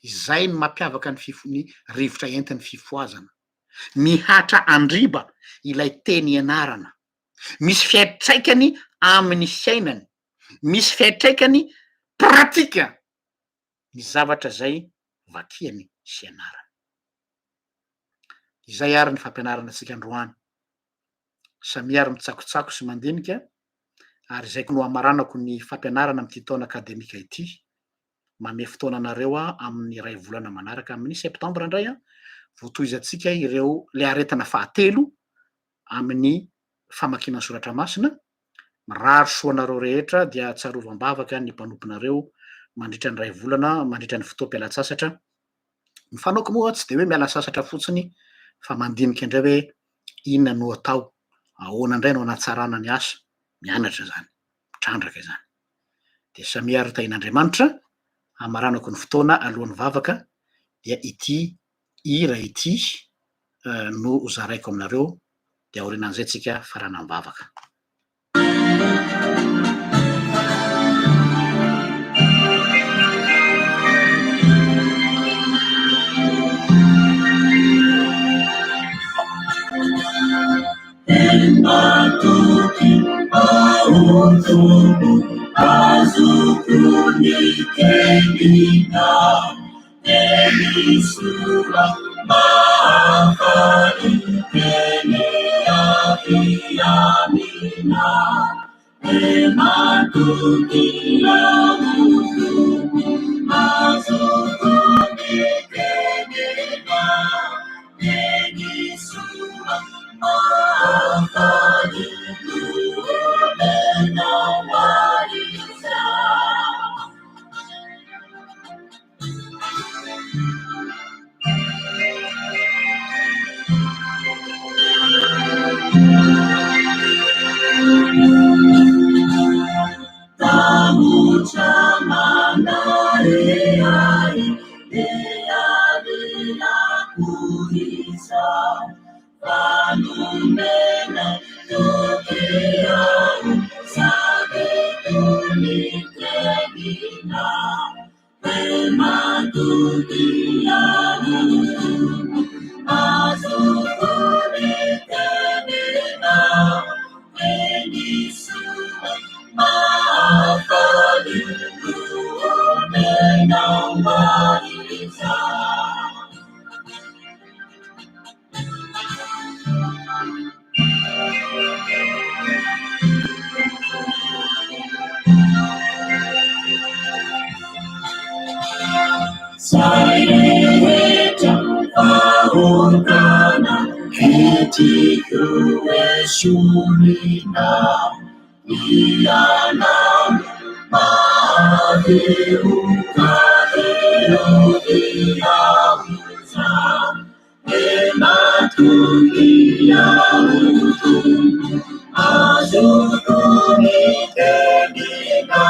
Izay ny mampiavaka ny rivotra entin'ny fifoazana. Mihatra andriba ilay teny ianarana. Misy fiantraikany amin'ny fiainany. Misy fiantraikany pratika ny zavatra zay vakiany sy ianarana. Izay ary ny fampianarana antsika androany. Samy ary mitsakotsako sy mandinika ary zay no amaranako ny fampianarana amin'ity taona akademika ity. Mame fotoana anareo amin'ny ray volana manaraka amin'ny septambra indray votoizantsika ireo le aretina fahatelo amin'ny famakiana soratra masina. Mirary soanareo rehetra dia tsarovam-bavaka ny mpanomponareo mandritra ny ray volana mandritra ny fotoam-pialatsasatra. Ny fanaoko moa tsy de hoe miala sasatra fotsiny fa mandinika indray hoe inona no atao, ahoana indray no anatsarana ny asa, mianatra zany, mitrandraka zany. De samy ary tain'Andriamanitra amaranako ny fotoana alohan'ny vavaka dia ity hira ity no zaraiko aminareo de aorianan'izay tsika farana mivavaka. Matuki autubu azukuni kenina elisura maafani kenia kiamina matuki autubu azukuni kenina elisura maafani kulena waliza. Kamu chamandari deadina kurisa Panumena tukiau sabe tulikenina Pematukiau azukulikenina Enisua maafadilumena waliza Saireta faorgana hetiku eshurina Iyanam mahiruka eodiauza Ematukiautum azukuni tenina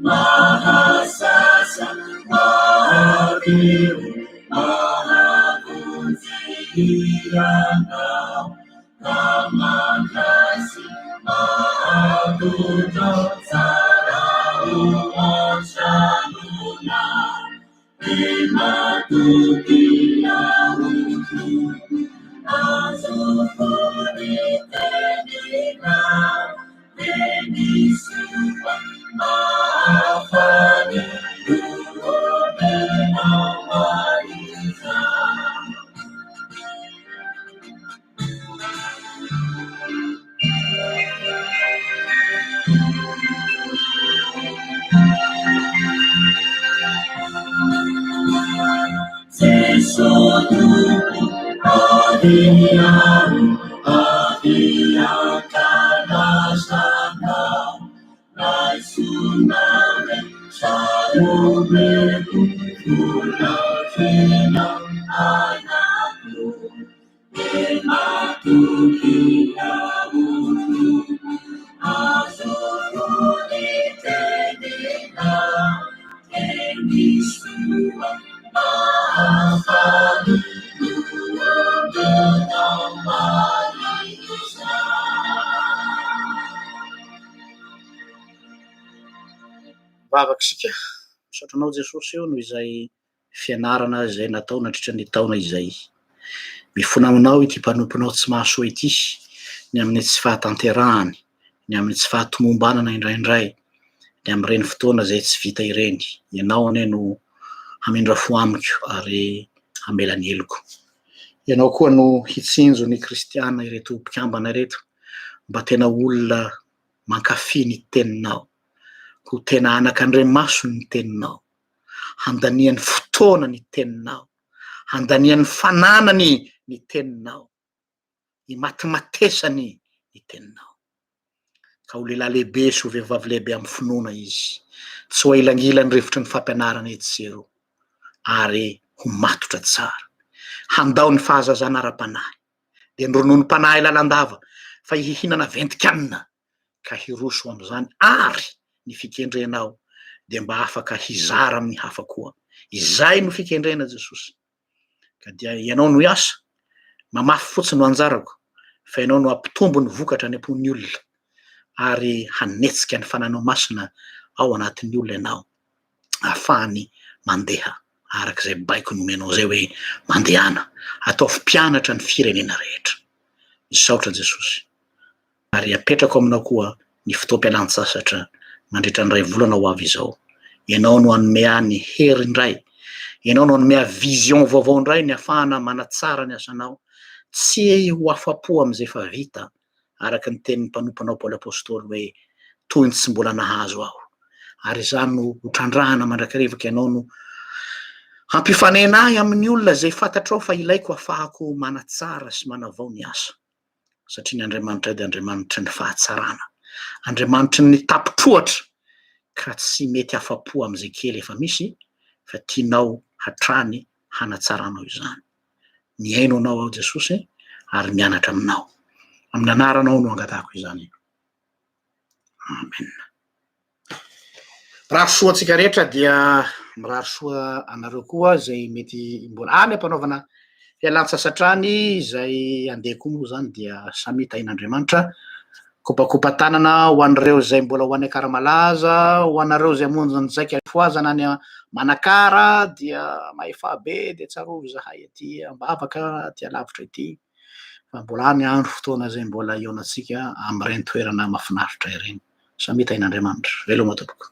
Mahasasa, Mahadev, Mahavunzirana, Kamandasi, Mahaguna, Sarahumachanuna, Vimadukila, Azufuni, Tenina, Venisuva, Mahafani, Duodena, Mariza. Sesoduku, Adiyahu, Adiyakanasana, Naisuname, Shalumeku, Kunakena, Anaku, Emakukinamu, Azuruni Tenina, Enisua, Mahafani, Duodena, Mariza. Vavakasika misotranao Jesosy eo noho izay fianarana izay natao nandritra ny taona izay. Mifona aminao ity mpanomponao tsy mahasoa ity, ny amin'ny tsy fahatanterahany, ny amin'ny tsy fahatomombanana indraindray, ny amin'ireny fotoana izay tsy vita ireny. Ianao anie no hamindra fo amiko ary hamela ny heloko. Ianao koa no hitsinjo ny kristiana ireto mpikambana ireto mba tena olona mankafy ny teninao, ho tena anak'Andriamaso ny teninao, handaniany fotoana ny teninao, handaniany fananany ny teninao, imatimatesany ny teninao. Ka ho lehilahy lehibe sy ho vehivavy lehibe amin'ny finoana izy, tsy ho ailangila ny rivotry ny fampianarana etsero, ary ho matotra tsara, handao ny fahazazana ara-panahy, de ny ronono mpanahy lalandava fa hihinana ventikanina, ka hiroso am'izany ary ny fikendrenao de mba afaka hizara amin'ny hafa koa. Izay no fikendrena Jesosy. Ka dia ianao no hiasa, mamafy fotsiny no anjarako, fa ianao no ampitombo ny vokatra any ampon'ny olona, ary hanetsika ny fananao masina ao anatin'ny olona ianao, ahafahany mandeha arak'izay baiko nomenao zay hoe mandehana, ataovy mpianatra ny firenena rehetra. Misaotra Jesosy. Ary apetrako aminao koa ny fotoam-pialan-tsasatra mandritra ny ray volana ho avy izao. Ianao no hanome ny hery indray, ianao no hanome vision vaovao indray ny ahafahana manatsara ny asanao, tsy ho afa-po am'izay fa vita, araky ny tenin'ny mpanomponao Paoly apôstôly hoe toy ny tsy mbola nahazo aho. Ary izany no hotrandrahana mandrakarivoka, ianao no hampifanenahy amin'ny olona zay fantatrao fa ilaiko ahafahako manatsara sy manavao ny asa. Satria ny Andriamanitra dia Andriamanitra ny fahatsarana, Andriamanitra ny tapitroatra, ka tsy mety afa-po am'izay kely efa misy, fa tianao hatrany hanatsaranao izany. Miaino anao ao Jesosy ary mianatra aminao. Amin'ny anaranao no angatahako izany. Amen. Raha soa antsika rehetra dia mirary soa anareo koa zay mety mbola any ampanaovana fialan-tsasatrany izay andeha koa moa zany dia samy tain'Andriamanitra. Kopakopa tanana ho an'ireo zay mbola ho any Akaramalaza, ho anareo zay monja ny zaika foazana any Manakara dia maefa be de tsarovy zahay aty ambavaka aty alavitra ity. Fa mbola any andro fotoana zay mbola eo antsika am'ireny toerana mahafinaritra ireny. Samy tain'Andriamanitra. Veloma tompoko.